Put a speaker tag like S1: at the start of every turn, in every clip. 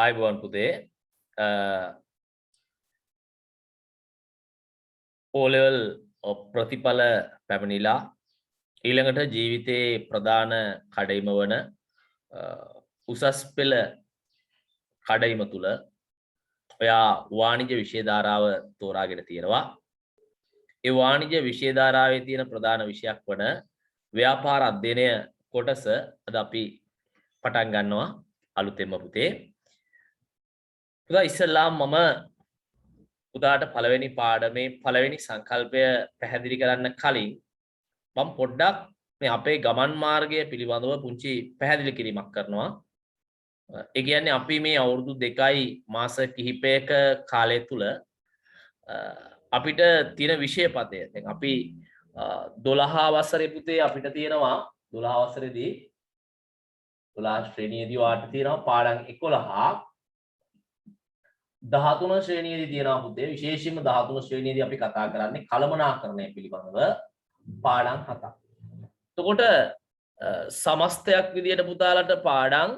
S1: ආයුබෝවන් පුතේ O level ප්‍රතිඵල පැමිණිලා ඊළඟට ජීවිතයේ ප්‍රධාන කඩයිම වන උසස් පෙළ කඩයිම තුල ඔයා වාණිජ්‍ය විෂය ධාරාව තෝරාගෙන තියෙනවා. ඒ වාණිජ්‍ය විෂය ධාරාවේ තියෙන ප්‍රධාන විෂයක් වන ව්‍යාපාර අධ්‍යයනය කොටස අද අපි පටන් ගන්නවා අලුතෙන්ම පුතේ. පුතා ඉස්සෙල්ලාම මම පුතාට පළවෙනි පාඩමේ පළවෙනි සංකල්පය පැහැදිලි කරන්න කලින් මම පොඩ්ඩක් මේ අපේ ගමන් මාර්ගය පිළිබඳව පුංචි පැහැදිලි කිරීමක් කරනවා. ඒ කියන්නේ අපි මේ අවුරුදු 2යි මාස කිහිපයක කාලය තුල අපිට තියෙන විෂය පදය. දැන් අපි 12 වසරේ පුතේ අපිට තියෙනවා 12 වසරේදී 12 ශ්‍රේණියේදී වාට තියෙනවා පාඩම් 11ක්. 13 ශ්‍රේණියේදී තියෙනවා පුතේ විශේෂයෙන්ම 13 ශ්‍රේණියේදී අපි කතා කරන්නේ කළමනාකරණය පිළිබඳව පාඩම් 7ක්. එතකොට සමස්තයක් විදියට පුතාලට පාඩම්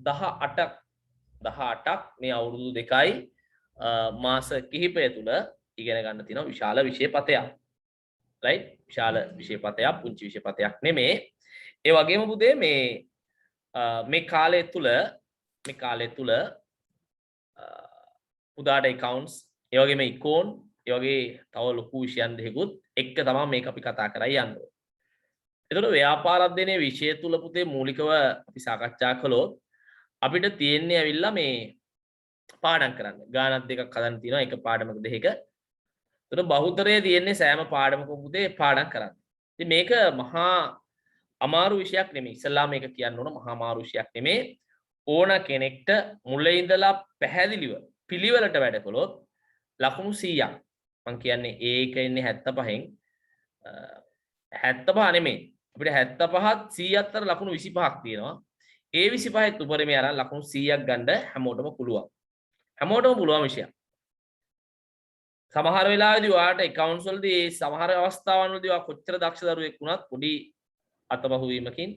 S1: 18ක් මේ අවුරුදු 2යි මාස කිහිපය තුල ඉගෙන ගන්න තියෙනවා විශාල විෂය පතයක්. රයිට්? විශාල විෂය පතයක් පුංචි විෂය පතයක් නෙමේ. ඒ වගේම පුතේ මේ කාලය තුල පුදාට accounts ඒ වගේම econ ඒ වගේ තව ලොකු විෂයන් දෙකකුත් එක්ක තමයි මේක අපි කතා කරලා යන්නේ. එතකොට ව්‍යාපාර අධ්‍යයනයේ විෂය තුල පුතේ මූලිකව අපි සාකච්ඡා කළොත් අපිට තියෙන්නේ ඇවිල්ලා මේ පාඩම් කරන්න. ගානක් දෙකක් හදන්න තියෙනවා එක පාඩමක දෙකක. එතකොට බහුතරයේ තියෙන්නේ සෑම පාඩමකම පුතේ පාඩම් කරන්න. ඉතින් මේක මහා අමාරු විෂයක් නෙමෙයි. ඉස්සල්ලා මේක කියන්න ඕන මහා අමාරු විෂයක් නෙමෙයි. ඕන කෙනෙක්ට මුලින් ඉඳලා පැහැදිලිව පිළිවෙලට වැඩ කළොත් ලකුණු 100ක්. මම කියන්නේ ඒක ඉන්නේ 75න් 75 නෙමෙයි. අපිට 75ත් 100ත් අතර ලකුණු 25ක් තියෙනවා. ඒ 25ත් උඩරමේ අරන් ලකුණු 100ක් ගන්න හැමෝටම පුළුවන්. හැමෝටම පුළුවන් විෂයක්. සමහර වෙලාවෙදී ඔයාලට accounts වලදී සමහර අවස්ථාවන් වලදී ඔයා කොච්චර දක්ෂ දරුවෙක් වුණත් පොඩි අතපහුව වීමකින්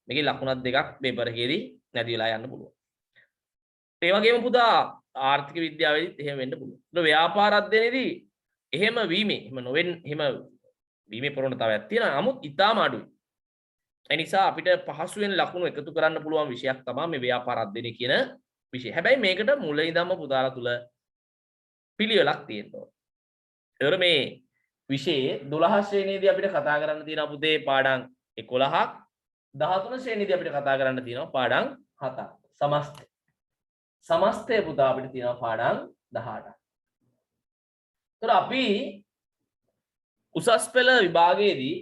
S1: මේකේ ලකුණක් දෙකක් පේපර් එකේදී නැති වෙලා යන්න පුළුවන්. ඒ වගේම පුතා ආර්ථික විද්‍යාවේදීත් එහෙම වෙන්න පුළුවන්. ඒක ව්‍යාපාර අධ්‍යයනයේදී එහෙම වීමේ ප්‍රවණතාවයක් තියෙනවා. නමුත් ඊටාම අඩුයි. ඒ නිසා අපිට පහසුවෙන් ලකුණු එකතු කරන්න පුළුවන් විෂයක් තමයි මේ ව්‍යාපාර අධ්‍යයනය කියන විෂය. හැබැයි මේකට මුල ඉඳන්ම පුතාලා තුල පිළිවෙලක් තියෙනවා. ඒතර මේ විෂයේ 12 ශ්‍රේණියේදී අපිට කතා කරන්න තියෙනවා පුතේ පාඩම් 11ක්. 13 ශ්‍රේණියේදී අපිට කතා කරන්න තියෙනවා පාඩම් 7ක්. සමස්තය පුතා අපිට තියෙනවා පාඩම් 18ක්. ඒතර අපි උසස් පෙළ විභාගයේදී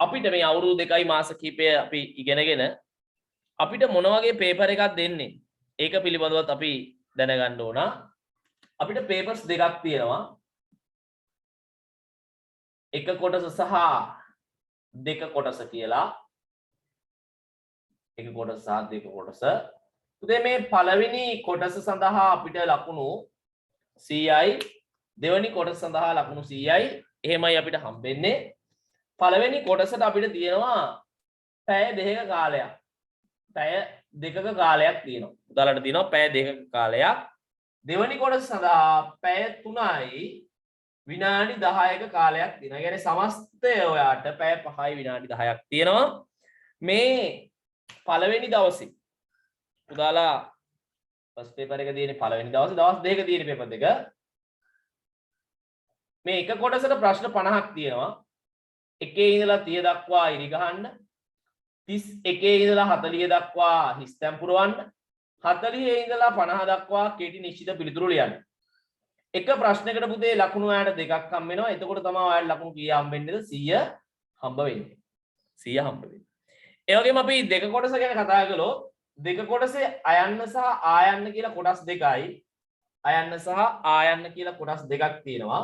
S1: අපිට මේ අවුරුදු 2යි මාස කිහිපය අපි ඉගෙනගෙන අපිට මොන වගේ පේපර් එකක් දෙන්නේ ඒක පිළිබඳවත් අපි දැනගන්න ඕන. අපිට පේපර්ස් දෙකක් තියෙනවා. එක කොටස සහ දෙක කොටස කියලා. එක කොටස සහ දෙක කොටස. උදේ මේ පළවෙනි කොටස සඳහා අපිට ලකුණු 100යි දෙවෙනි කොටස සඳහා ලකුණු 100යි එහෙමයි අපිට හම්බෙන්නේ. පළවෙනි කොටසට අපිට තියෙනවා පැය දෙකක කාලයක්. පැය දෙකක කාලයක් තියෙනවා. උදාලට තියෙනවා පැය දෙකක කාලයක්. දෙවෙනි කොටස සඳහා පැය 3යි විනාඩි 10ක කාලයක් තියෙනවා. ඒ කියන්නේ සමස්තය ඔයාට පැය 5යි විනාඩි 10ක් තියෙනවා. මේ පළවෙනි දවසේ උදාලා ෆස්ට් පේපර් එක තියෙන්නේ පළවෙනි දවස් දෙකක තියෙන පේපර් දෙක. මේ එක කොටසට ප්‍රශ්න 50ක් තියෙනවා. 1 ඉඳලා 30 දක්වා ඉරි ගහන්න. 31 ඉඳලා 40 දක්වා හිස්තැන් පුරවන්න. 40 ඉඳලා 50 දක්වා කෙටි නිශ්චිත පිළිතුරු ලියන්න. එක ප්‍රශ්නයකට පුතේ ලකුණු ඔයාලට දෙකක් හම්බ වෙනවා. එතකොට තමයි ඔයාලට ලකුණු කීයක් හම්බ වෙන්නේද? 100 හම්බ වෙන්නේ. 100 හම්බ වෙන්නේ. ඒ වගේම අපි දෙක කොටස ගැන කතා කළොත් දෙක කොටසේ අයන්න සහ ආයන්න කියලා කොටස් දෙකයි. අයන්න සහ ආයන්න කියලා කොටස් දෙකක් තියෙනවා.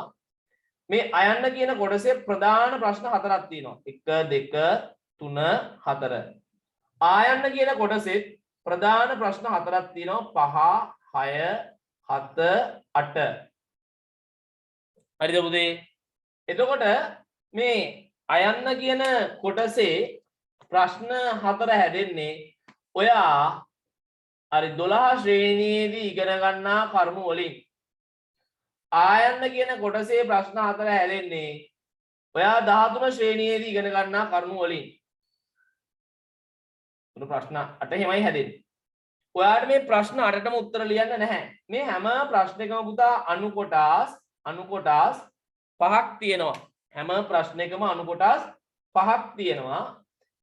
S1: මේ අයන්න කියන කොටසේ ප්‍රධාන ප්‍රශ්න 4ක් තියෙනවා. 1 2 3 4. ආයන්න කියන කොටසේ ප්‍රධාන ප්‍රශ්න 4ක් තියෙනවා. 5 6 7 8. හරිද පුතේ? එතකොට මේ අයන්න කියන කොටසේ ප්‍රශ්න 4 හැදෙන්නේ ඔයා හරි 12 ශ්‍රේණියේදී ඉගෙන ගන්නා කරුණු වලින් ආයන්න කියන කොටසේ ප්‍රශ්න 4 හැදෙන්නේ ඔයා 13 ශ්‍රේණියේදී ඉගෙන ගන්නා කරුණු වලින්. උණු ප්‍රශ්න 8 හිමයි හැදෙන්නේ. ඔයාට මේ ප්‍රශ්න 8ටම උත්තර ලියන්න නැහැ. මේ හැම ප්‍රශ්නයකම පුතා අණු කොටස් පහක් තියෙනවා. හැම ප්‍රශ්නයකම අණු කොටස් පහක් තියෙනවා.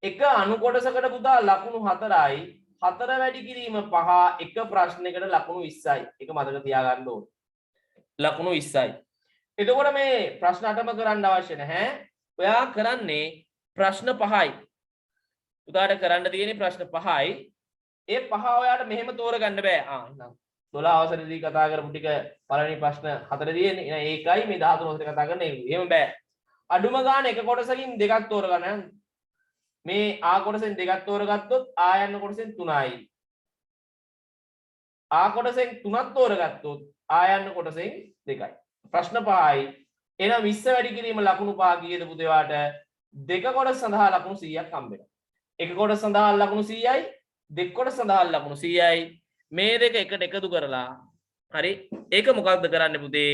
S1: එක අණු කොටසකට පුතා ලකුණු 4යි. 4 වැඩි කිරීම 5 එක ප්‍රශ්නයකට ලකුණු 20යි. ඒක මතක තියාගන්න ඕනේ. ලකුණු 20යි. එතකොට මේ ප්‍රශ්න 8ම කරන්න අවශ්‍ය නැහැ. ඔයා කරන්නේ ප්‍රශ්න 5යි. උදාට කරන්න තියෙන්නේ ප්‍රශ්න 5යි. ඒ 5 ඔයාට මෙහෙම තෝරගන්න බෑ. එහෙනම් 12 අවසරේදී කතා කරපු ටික පළවෙනි ප්‍රශ්න 4 තියෙන්නේ. එහෙනම් ඒකයි මේ 13 අවසරේ කතා කරන්නේ. එහෙම බෑ. අඩුම ගාන එක කොටසකින් දෙකක් තෝරගන්න. මේ ආ කොටසෙන් දෙකක් තෝරගත්තොත් ආ යන කොටසෙන් 3යි. ආ කොටසෙන් 3ක් තෝරගත්තොත් ආ යන කොටසෙන් 2යි. ප්‍රශ්න 5යි. එහෙනම් 20 වැඩි කිරීම ලකුණු 5 කීයද පුතේ වාට? දෙක කොටස සඳහා ලකුණු 100ක් හම්බ වෙනවා. එක කොටස සඳහා ලකුණු 100යි, දෙක කොටස සඳහා ලකුණු 100යි. මේ දෙක එකට එකතු කරලා හරි ඒක මොකක්ද කරන්නේ පුතේ?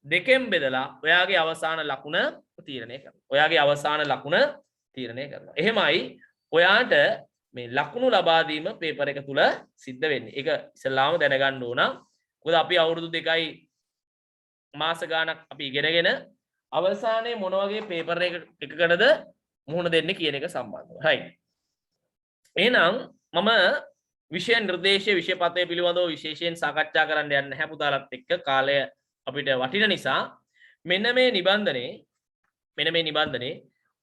S1: දෙකෙන් බෙදලා ඔයාගේ අවසාන ලකුණ තීරණය කරනවා. ඔයාගේ අවසාන ලකුණ තීරණය කරනවා. එහෙමයි ඔයාට මේ ලකුණු ලබා දීම පේපර් එක තුල සිද්ධ වෙන්නේ. ඒක ඉස්සෙල්ලාම දැනගන්න ඕන. මොකද අපි අවුරුදු 2යි මාස ගාණක් අපි ඉගෙනගෙන අවසානයේ මොන වගේ පේපර් එකකටද මුහුණ දෙන්නේ කියන එක සම්බන්ධව. right. එහෙනම් මම විෂය නිර්දේශයේ විෂය පතය පිළිබඳව විශේෂයෙන් සාකච්ඡා කරන්න යන්නේ නැහැ පුතාලත් එක්ක. කාලය අපිට වටින නිසා මෙන්න මේ නිබන්ධනේ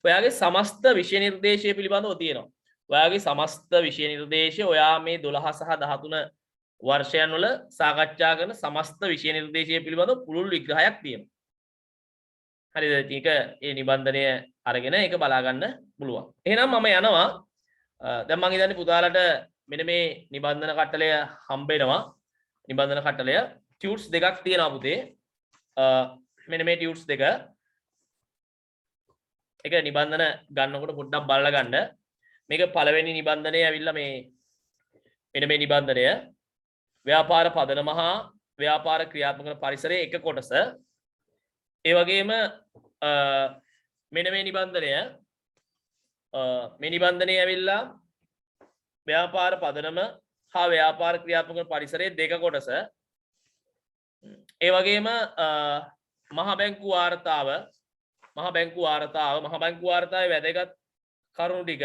S1: ඔයාගේ සමස්ත විෂය නිර්දේශය පිළිබඳව තියෙනවා. ඔයාගේ සමස්ත විෂය නිර්දේශය ඔයා මේ 12 සහ 13 වර්ෂයන් වල සාකච්ඡා කරන සමස්ත විෂය නිර්දේශය පිළිබඳව පුළුල් විග්‍රහයක් තියෙනවා. හරිද? ඒක ඒ නිබන්ධනය අරගෙන ඒක බලා ගන්න පුළුවන්. එහෙනම් මම යනවා. දැන් මම හිතන්නේ පුතාලට මෙන්න මේ නිබන්ධන කට්ටලය හම්බ වෙනවා. නිබන්ධන කට්ටලය ටියුට්ස් දෙකක් තියෙනවා පුතේ. මෙන්න මේ ටියුට්ස් දෙක. ඒක නිබන්ධන ගන්නකොට පොඩ්ඩක් බලලා ගන්න. මේක පළවෙනි නිබන්ධනය ඇවිල්ලා මෙන්න මේ නිබන්ධනය ව්‍යාපාර පදනම හා ව්‍යාපාර ක්‍රියාත්මක කරන පරිසරයේ එක කොටස. ඒ වගේම මෙන්න මේ නිබන්ධනය ඇවිල්ලා ව්‍යාපාර පදනම හා ව්‍යාපාර ක්‍රියාත්මක කරන පරිසරයේ දෙක කොටස. ඒ වගේම මහා බැංකු වාර්තාවේ වැදගත් කරුණු ටික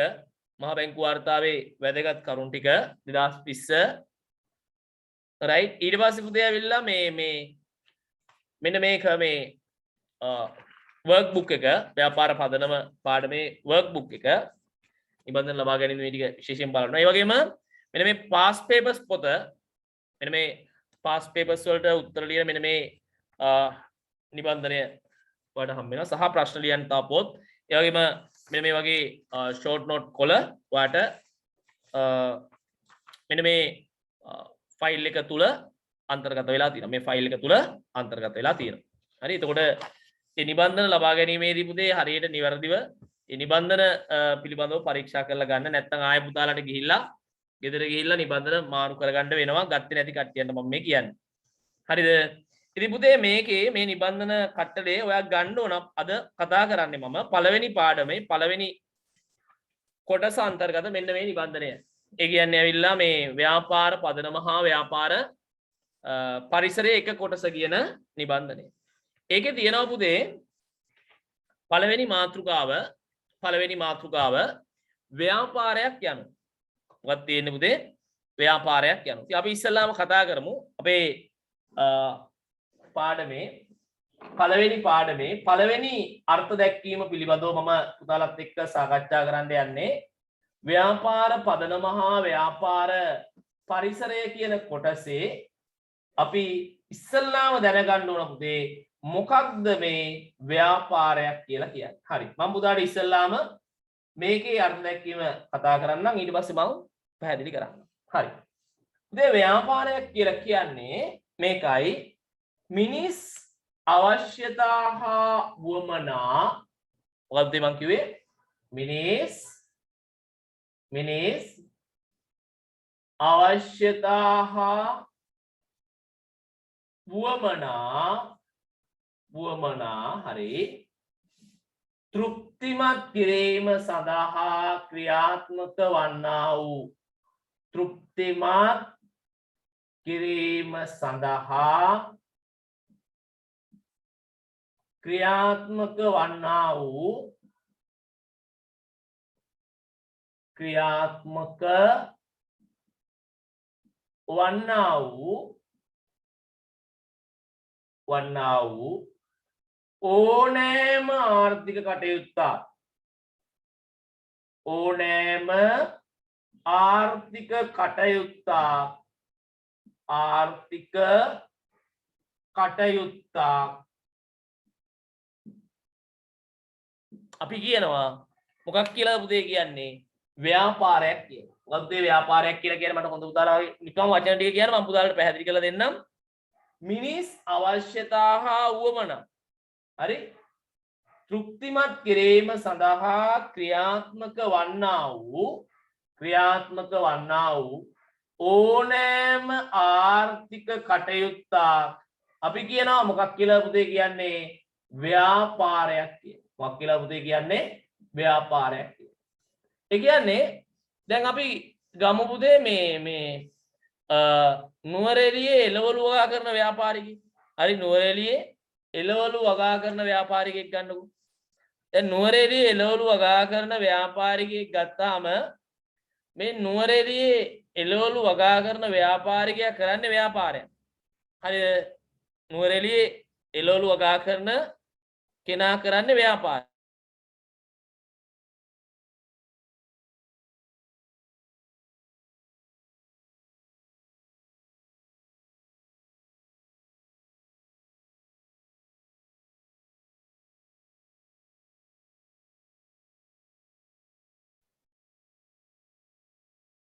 S1: මහා බැංකු වාර්තාවේ වැදගත් කරුණු ටික 2020 right. ඊට පස්සේ පුතේ ඇවිල්ලා මෙන්න මේක මේ වර්ක් බුක් එක ව්‍යාපාර පදනම පාඩමේ වර්ක් බුක් එක නිබන්ධන ලබා ගැනීම මේ ටික විශේෂයෙන් බලනවා. ඒ වගේම මෙන්න මේ පාස් පේපර්ස් පොත මෙන්න මේ පාස් පේපර්ස් වලට උත්තර ලියන මෙන්න මේ නිබන්ධනය වලට හම්බ වෙනවා. සහ ප්‍රශ්න ලියන්න තව පොත්. ඒ වගේම මෙන්න මේ වගේ ෂෝට් නෝට් කොළ ඔයාලට මෙන්න මේ ෆයිල් එක තුල අන්තර්ගත වෙලා තියෙනවා. මේ ෆයිල් එක තුල අන්තර්ගත වෙලා තියෙනවා. හරි. එතකොට මේ නිබන්ධන ලබා ගැනීමේදී පුතේ හරියට නිවැරදිව මේ නිබන්ධන පිළිබඳව පරීක්ෂා කරලා ගන්න. නැත්නම් ආයෙ පුතාලට ගිහිල්ලා ගෙදර ගිහිල්ලා නිබන්ධන මාරු කරගන්න වෙනවා. ගත්තේ නැති කට්ටියන්ට මම මේ කියන්නේ. හරිද? ඉතින් පුතේ මේකේ මේ නිබන්ධන කට්ටලේ ඔයා ගන්න ඕන. අද කතා කරන්නේ මම පළවෙනි පාඩමේ පළවෙනි කොටස අන්තර්ගත මෙන්න මේ නිබන්ධනය. ඒ කියන්නේ ඇවිල්ලා මේ ව්‍යාපාර පදනම හා ව්‍යාපාර පරිසරයේ එක කොටස කියන නිබන්ධනය. ඒකේ තියෙනවා පුතේ පළවෙනි මාතෘකාව ව්‍යාපාරයක් යනවා. මොකක්ද තියෙන්නේ පුතේ? ව්‍යාපාරයක් යනවා. ඉතින් අපි ඉස්සෙල්ලාම කතා කරමු අපේ පාඩමේ පළවෙනි අර්ථ දැක්වීම පිළිබඳව මම පුතාලත් එක්ක සාකච්ඡා කරන්න යන්නේ ව්‍යාපාර පදනම හා ව්‍යාපාර පරිසරය කියන කොටසේ අපි ඉස්සෙල්ලාම දැනගන්න ඕන පුතේ මොකක්ද මේ ව්‍යාපාරයක් කියලා කියන්නේ. හරි. මම පුතාට ඉස්සෙල්ලාම මේකේ අර්ථ දැක්වීම කතා කරන්නම් ඊට පස්සේ මම පැහැදිලි කරන්නම්. හරි. පුතේ ව්‍යාපාරයක් කියලා කියන්නේ මේකයි මිනිස් අවශ්‍යතා හා වුවමනා මොකක්ද මං කිව්වේ මිනිස් අවශ්‍යතා හා වුවමනා හරි තෘප්තිමත් කිරීම සඳහා ක්‍රියාත්මක වන්නා වූ තෘප්තිමත් කිරීම සඳහා ක්‍රියාත්මක වන්නා වූ ඕනෑම ආර්ථික කටයුත්තා අපි කියනවා මොකක් කියලා පුතේ කියන්නේ ව්‍යාපාරයක් කියලා. මොකක්ද මේ ව්‍යාපාරයක් කියලා කියන්නේ මට හොඳ උදාහරණයක් නිකන් වචන ටික කියන්න මම පුතාලට පැහැදිලි කරලා දෙන්නම්. මිනිස් අවශ්‍යතා හා වුවමනා හරි තෘප්තිමත් කිරීම සඳහා ක්‍රියාත්මක වන්නා වූ ඕනෑම ආර්ථික කටයුත්තක් අපි කියනවා මොකක් කියලා පුතේ කියන්නේ ව්‍යාපාරයක් කියලා. මොකක් කියලා පුතේ කියන්නේ ව්‍යාපාරයක් කියලා. ඒ කියන්නේ දැන් අපි ගමු පුතේ මේ නුවරඑළියේ එළවලු වගා කරන ව්‍යාපාරිකයෙක්. හරි නුවරඑළියේ එළවලු වගා කරන ව්‍යාපාරිකයෙක් ගන්නකො. දැන් නුවරඑළියේ එළවලු වගා කරන ව්‍යාපාරිකයෙක් ගත්තාම මේ නුවරඑළියේ එළවලු වගා කරන ව්‍යාපාරිකයා කරන්නේ ව්‍යාපාරයක්. හරිද? නුවරඑළියේ එළවලු වගා කරන කෙනා කරන්නේ ව්‍යාපාරයක්.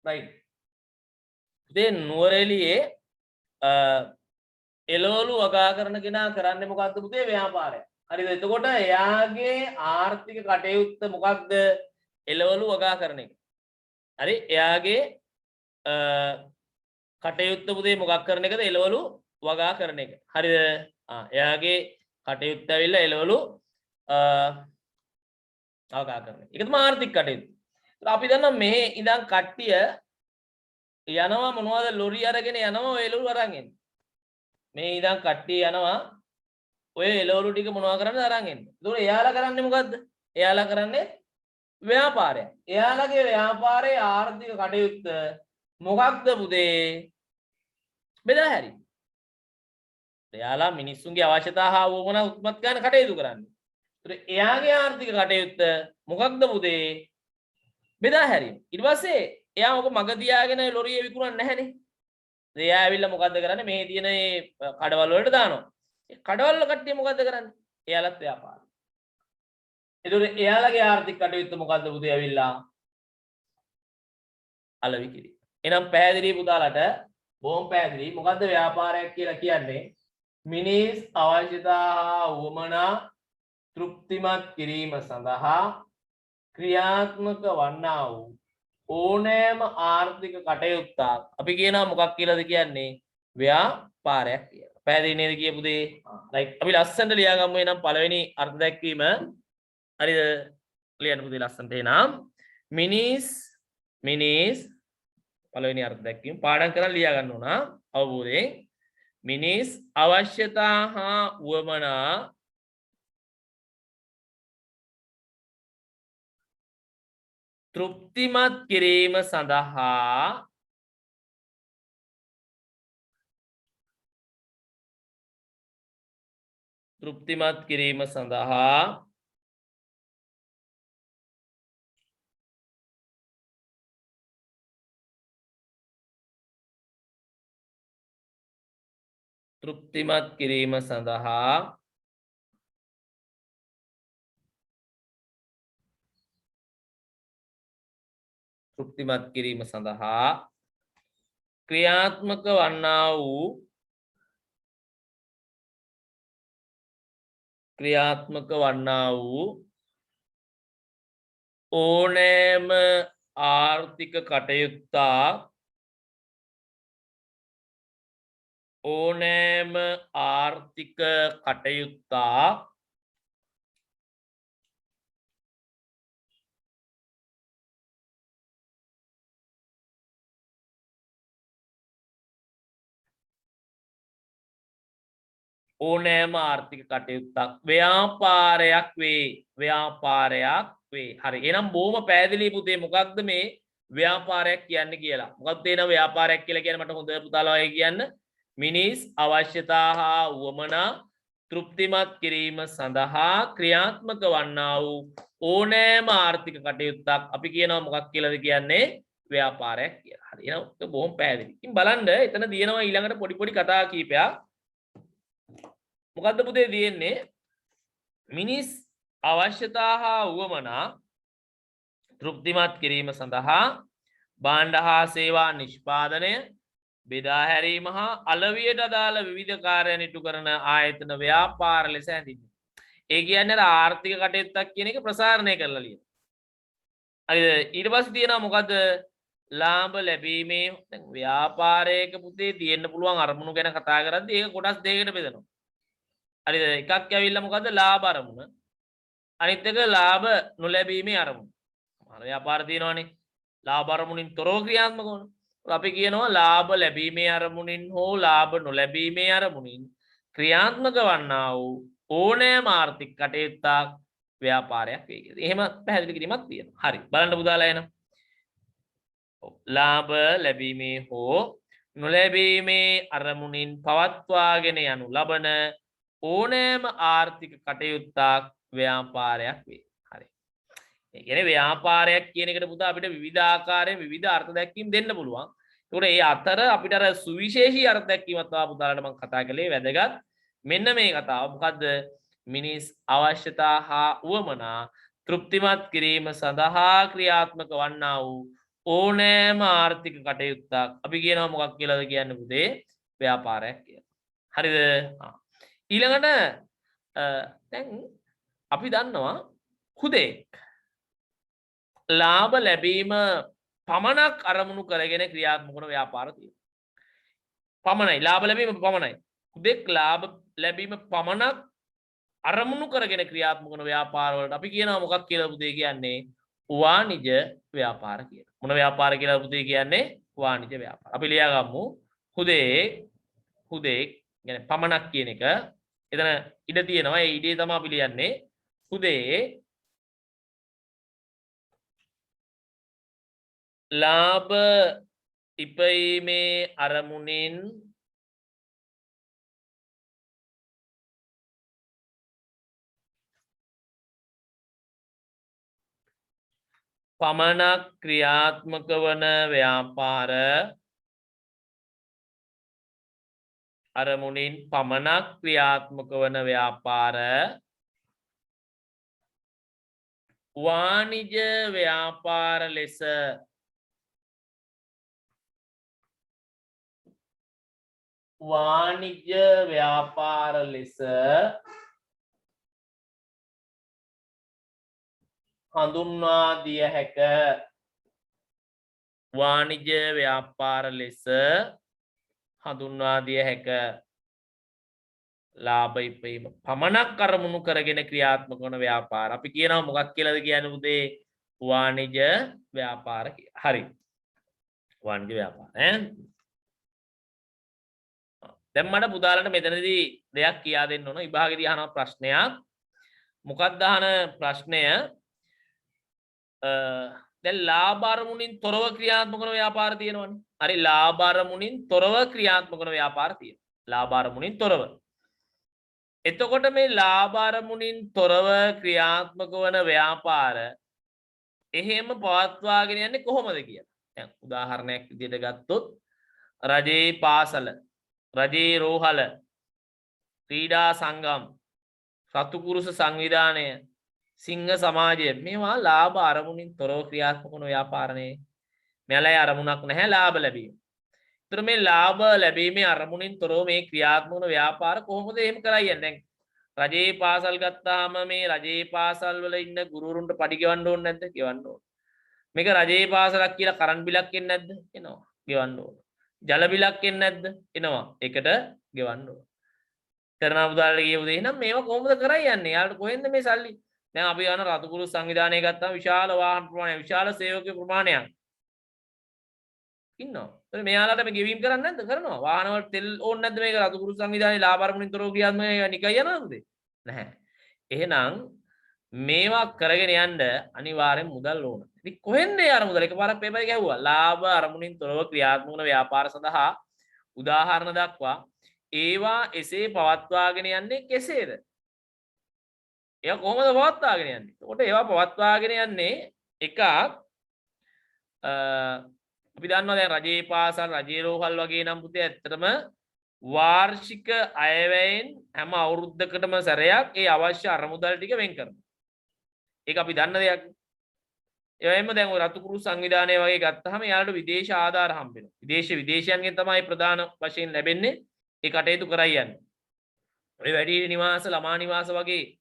S1: right. දැන් නුවරඑළියේ එළවලු වගා කරන කෙනා කරන්නේ මොකක්ද පුතේ ව්‍යාපාරයක්. හරිද? එතකොට එයාගේ ආර්ථික කටයුත්ත මොකක්ද? එළවලු වගා කරන එක. හරි? එයාගේ කටයුත්ත පුතේ මොකක් කරන එකද? එළවලු වගා කරන එක. හරිද? එයාගේ කටයුත්ත ඇවිල්ලා එළවලු වගා කරන එක. ඒක තමයි ආර්ථික කටයුත්ත. අපි දන්නවා මෙහි ඉඳන් කට්ටිය යනවා මොනවද ලොරි අරගෙන යනවා ඔය එළවලු අරන් එන්න. මේ ඉඳන් කට්ටිය යනවා ඔය එළවලු ටික මොනවා කරන්නද අරන් එන්න. ඒතකොට එයාලා කරන්නේ මොකද්ද? එයාලා කරන්නේ ව්‍යාපාරයක්. එයාලගේ ව්‍යාපාරයේ ආර්ථික කටයුත්ත මොකක්ද පුතේ? බෙදා හැරීම. එයාලා මිනිස්සුන්ගේ අවශ්‍යතා හා වුවමනා උත්පත් කරන කටයුතු කරන්නේ. ඒතකොට එයාගේ ආර්ථික කටයුත්ත මොකක්ද පුතේ? බෙදා හැරීම. ඊට පස්සේ එයා මොක මග තියාගෙන ලොරිය විකුණන්නේ නැහනේ. එයා ඇවිල්ලා මොකද්ද කරන්නේ? මේ තියෙන මේ කඩවල වලට දානවා. ඒ කඩවල කට්ටිය මොකද්ද කරන්නේ? එයාලත් ව්‍යාපාරය. ඒතකොට එයාලගේ ආර්ථික කටයුත්ත මොකද්ද පුතේ ඇවිල්ලා? අලෙවි කිරීම. එහෙනම් පැහැදිලි පුතාලට බොහොම පැහැදිලි. මොකද්ද ව්‍යාපාරයක් කියලා කියන්නේ? මිනිස් අවශ්‍යතා වුවමනා තෘප්තිමත් කිරීම සඳහා ක්‍රියාත්මක වන්නා වූ ඕනෑම ආර්ථික කටයුත්තක් අපි කියනවා මොකක් කියලාද කියන්නේ ව්‍යාපාරයක් කියලා. පැහැදිලි නේද කියපු දේ? රයිට්. අපි ලස්සනට ලියාගමු එනම් පළවෙනි අර්ථ දැක්වීම. හරිද? ලියන්න පුතේ ලස්සනට එනම් මිනිස් පළවෙනි අර්ථ දැක්වීම පාඩම් කරලා ලියා ගන්න ඕන අවබෝධයෙන්. මිනිස් අවශ්‍යතා හා වුවමනා තෘප්තිමත් කිරීම සඳහා ක්‍රියාත්මක වන්නා වූ ඕනෑම ආර්ථික කටයුත්තක් ඕනෑම ආර්ථික කටයුත්තක් ඕනෑම ආර්ථික කටයුත්තක් ව්‍යාපාරයක් වේ. හරි. එහෙනම් බොහොම පැහැදිලි පුතේ මොකක්ද මේ ව්‍යාපාරයක් කියන්නේ කියලා. මොකක්ද තේන ව්‍යාපාරයක් කියලා කියන්නේ මට හොඳ පුතාලා ඔය කියන්න. මිනිස් අවශ්‍යතා හා උවමනා තෘප්තිමත් කිරීම සඳහා ක්‍රියාත්මක වන්නා වූ ඕනෑම ආර්ථික කටයුත්තක් අපි කියනවා මොකක් කියලාද කියන්නේ ව්‍යාපාරයක් කියලා. හරි. එහෙනම් ඒක බොහොම පැහැදිලි. ඉතින් බලන්න එතන දිනනවා ඊළඟට පොඩි කතා කීපයක්. මොකද්ද පුතේ තියෙන්නේ මිනිස් අවශ්‍යතා හා උවමනා තෘප්තිමත් කිරීම සඳහා භාණ්ඩ හා සේවා නිෂ්පාදනය බෙදා හැරීම හා අලවියට අදාළ විවිධ කාර්යයන් ඉටු කරන ආයතන ව්‍යාපාර ලෙස හැඳින්වෙනවා. ඒ කියන්නේ ආර්ථික කටයුත්තක් කියන එක ප්‍රසාරණය කරලා ලියන. හරිද? ඊට පස්සේ තියෙනවා මොකද්ද? ලාභ ලැබීමේ දැන් ව්‍යාපාරයක පුතේ තියෙන්න පුළුවන් අරමුණු ගැන කතා කරද්දී ඒක කොටස් දෙකකට බෙදනවා. හරිද? එකක් ඇවිල්ලා මොකද්ද? ලාභ අරමුණ. අනිත් එක ලාභ නොලැබීමේ අරමුණ. සමහර ව්‍යාපාර තියෙනවානේ. ලාභ අරමුණින් තොරව ක්‍රියාත්මක වන. අපි කියනවා ලාභ ලැබීමේ අරමුණින් හෝ ලාභ නොලැබීමේ අරමුණින් ක්‍රියාත්මක වන්නා වූ ඕනෑම ආර්ථික කටයුත්තක් ව්‍යාපාරයක් වේ කියලා. එහෙම පැහැදිලි කිරීමක් තියෙනවා. හරි. බලන්න පුතාලා එන. ලාභ ලැබීමේ හෝ නොලැබීමේ අරමුණින් පවත්වාගෙන යනු ලබන ඕනෑම ආර්ථික කටයුත්තක් ව්‍යාපාරයක් වේ. හරි. ඒ කියන්නේ ව්‍යාපාරයක් කියන එකට පුතා අපිට විවිධ ආකාරයෙන් විවිධ අර්ථ දැක්වීම් දෙන්න පුළුවන්. ඒකට ඒ අතර අපිට අර සුවිශේෂී අර්ථ දැක්වීමක් තමයි පුතාලට මම කතා කළේ වැදගත්. මෙන්න මේ කතාව මොකද්ද? මිනිස් අවශ්‍යතා හා උවමනා තෘප්තිමත් කිරීම සඳහා ක්‍රියාත්මක වන්නා වූ ඕනෑම ආර්ථික කටයුත්තක් අපි කියනවා මොකක් කියලාද කියන්නේ පුතේ? ව්‍යාපාරයක් කියලා. හරිද? ඊළඟට දැන් අපි දන්නවා හුදෙක් ලාභ ලැබීම පමණක් අරමුණු කරගෙන ක්‍රියාත්මක වන ව්‍යාපාර තියෙනවා. පමණයි ලාභ ලැබීම පමණයි. හුදෙක් ලාභ ලැබීම පමණක් අරමුණු කරගෙන ක්‍රියාත්මක වන ව්‍යාපාර වලට අපි කියනවා මොකක් කියලා පුතේ කියන්නේ? වාණිජ ව්‍යාපාර කියලා. මොන ව්‍යාපාර කියලා පුතේ කියන්නේ? වාණිජ ව්‍යාපාර. අපි ලියාගමු හුදෙක් يعني පමණක් කියන එක. එතන ඉඩ තියෙනවා. ඒ ඉඩේ තමයි අපි ලියන්නේ. හුදේ ලාභ ඉපීමේ අරමුණින් පමණක් ක්‍රියාත්මක වන ව්‍යාපාර අරමුණින් පමණක් ක්‍රියාත්මක වන ව්‍යාපාර වාණිජ ව්‍යාපාර ලෙස හඳුන්වා දිය හැක. වාණිජ ව්‍යාපාර ලෙස හඳුන්වා දිය හැක. ලාභ ඉපීම පමණක් අරමුණු කරගෙන ක්‍රියාත්මක වන ව්‍යාපාර අපි කියනවා මොකක් කියලාද කියන්නේ පුතේ? වාණිජ ව්‍යාපාර කියලා. හරි. වාණිජ ව්‍යාපාර දැන් මට පුතාලට මෙතනදී දෙයක් කියා දෙන්න ඕන. විභාගෙදී අහන ප්‍රශ්නයක්. මොකක්ද අහන ප්‍රශ්නය? දැන් ලාභ අරමුණින් තොරව ක්‍රියාත්මක වන ව්‍යාපාර තියෙනවනේ. හරි ලාභ අරමුණින් තොරව ක්‍රියාත්මක වන ව්‍යාපාර තියෙනවා. ලාභ අරමුණින් තොරව. එතකොට මේ ලාභ අරමුණින් තොරව ක්‍රියාත්මක වන ව්‍යාපාර එහෙම පවත්වාගෙන යන්නේ කොහොමද කියලා. දැන් උදාහරණයක් විදිහට ගත්තොත් රජයේ පාසල, රජයේ රෝහල, ක්‍රීඩා සංගම්, සතුකුරුස සංවිධානය, සිංහ සමාජය මේවා ලාභ අරමුණින් තොරව ක්‍රියාත්මක වන ව්‍යාපාරනේ. මෙලයි අරමුණක් නැහැ ලාභ ලැබීම. ඒතර මේ ලාභ ලැබීමේ අරමුණින් තොරව මේ ක්‍රියාත්මක වන ව්‍යාපාර කොහොමද එහෙම කරන්නේ? දැන් රජයේ පාසල් ගත්තාම මේ රජයේ පාසල් වල ඉන්න ගුරුවරුන්ට පඩි ගෙවන්න ඕනේ නැද්ද? ගෙවන්න ඕන. මේක රජයේ පාසලක් කියලා කරන්ට් බිලක් එන්නේ නැද්ද? එනවා. ගෙවන්න ඕන. ජල බිලක් එන්නේ නැද්ද? එනවා. ඒකට ගෙවන්න ඕන. කරනා පුතාලට කියපු දේ නම් මේවා කොහොමද කරයි යන්නේ? යාළුවට කොහෙන්ද මේ සල්ලි? දැන් අපි යන රතුකුරු සංවිධානය ගත්තාම විශාල වාහන ප්‍රමාණයක්, විශාල සේවක ප්‍රමාණයක් ඉන්නවා. ඒත් මෙයාලට අපි ගෙවීම් කරන්නේ නැද්ද? කරනවා. වාහන වල තෙල් ඕනේ නැද්ද මේක රතුකුරු සංවිධානයේ ලාභ අරමුණින් තොරව ක්‍රියාත්මක නිකයි යනවාද? නැහැ. එහෙනම් මේවා කරගෙන යන්න අනිවාර්යෙන් මුදල් ඕන. ඉතින් කොහෙන්ද ඒ අර මුදල්? එකපාරක් පේපර් එක ගැහුවා. ලාභ අරමුණින් තොරව ක්‍රියාත්මක වන ව්‍යාපාර සඳහා උදාහරණ දක්වා ඒවා එසේ පවත්වාගෙන යන්නේ කෙසේද? ඒවා කොහොමද පවත්වාගෙන යන්නේ? එතකොට ඒවා පවත්වාගෙන යන්නේ එකක් අපි දන්නවා දැන් රජයේ පාසල් රජයේ රෝහල් වගේ නම් පුතේ ඇත්තටම වාර්ෂික අයවැයෙන් හැම අවුරුද්දකටම සැරයක් ඒ අවශ්‍ය අරමුදල් ටික වෙන් කරනවා. ඒක අපි දන්න දෙයක්. ඒ වගේම දැන් ඔය රතුකුරු සංවිධානය වගේ ගත්තාම යාළුවට විදේශ ආධාර හම්බ වෙනවා. විදේශයන්ගෙන් තමයි ප්‍රධාන වශයෙන් ලැබෙන්නේ. ඒ කටයුතු කරයි යන්නේ. ඔය වැඩිහිටි නිවාස ළමා නිවාස වගේ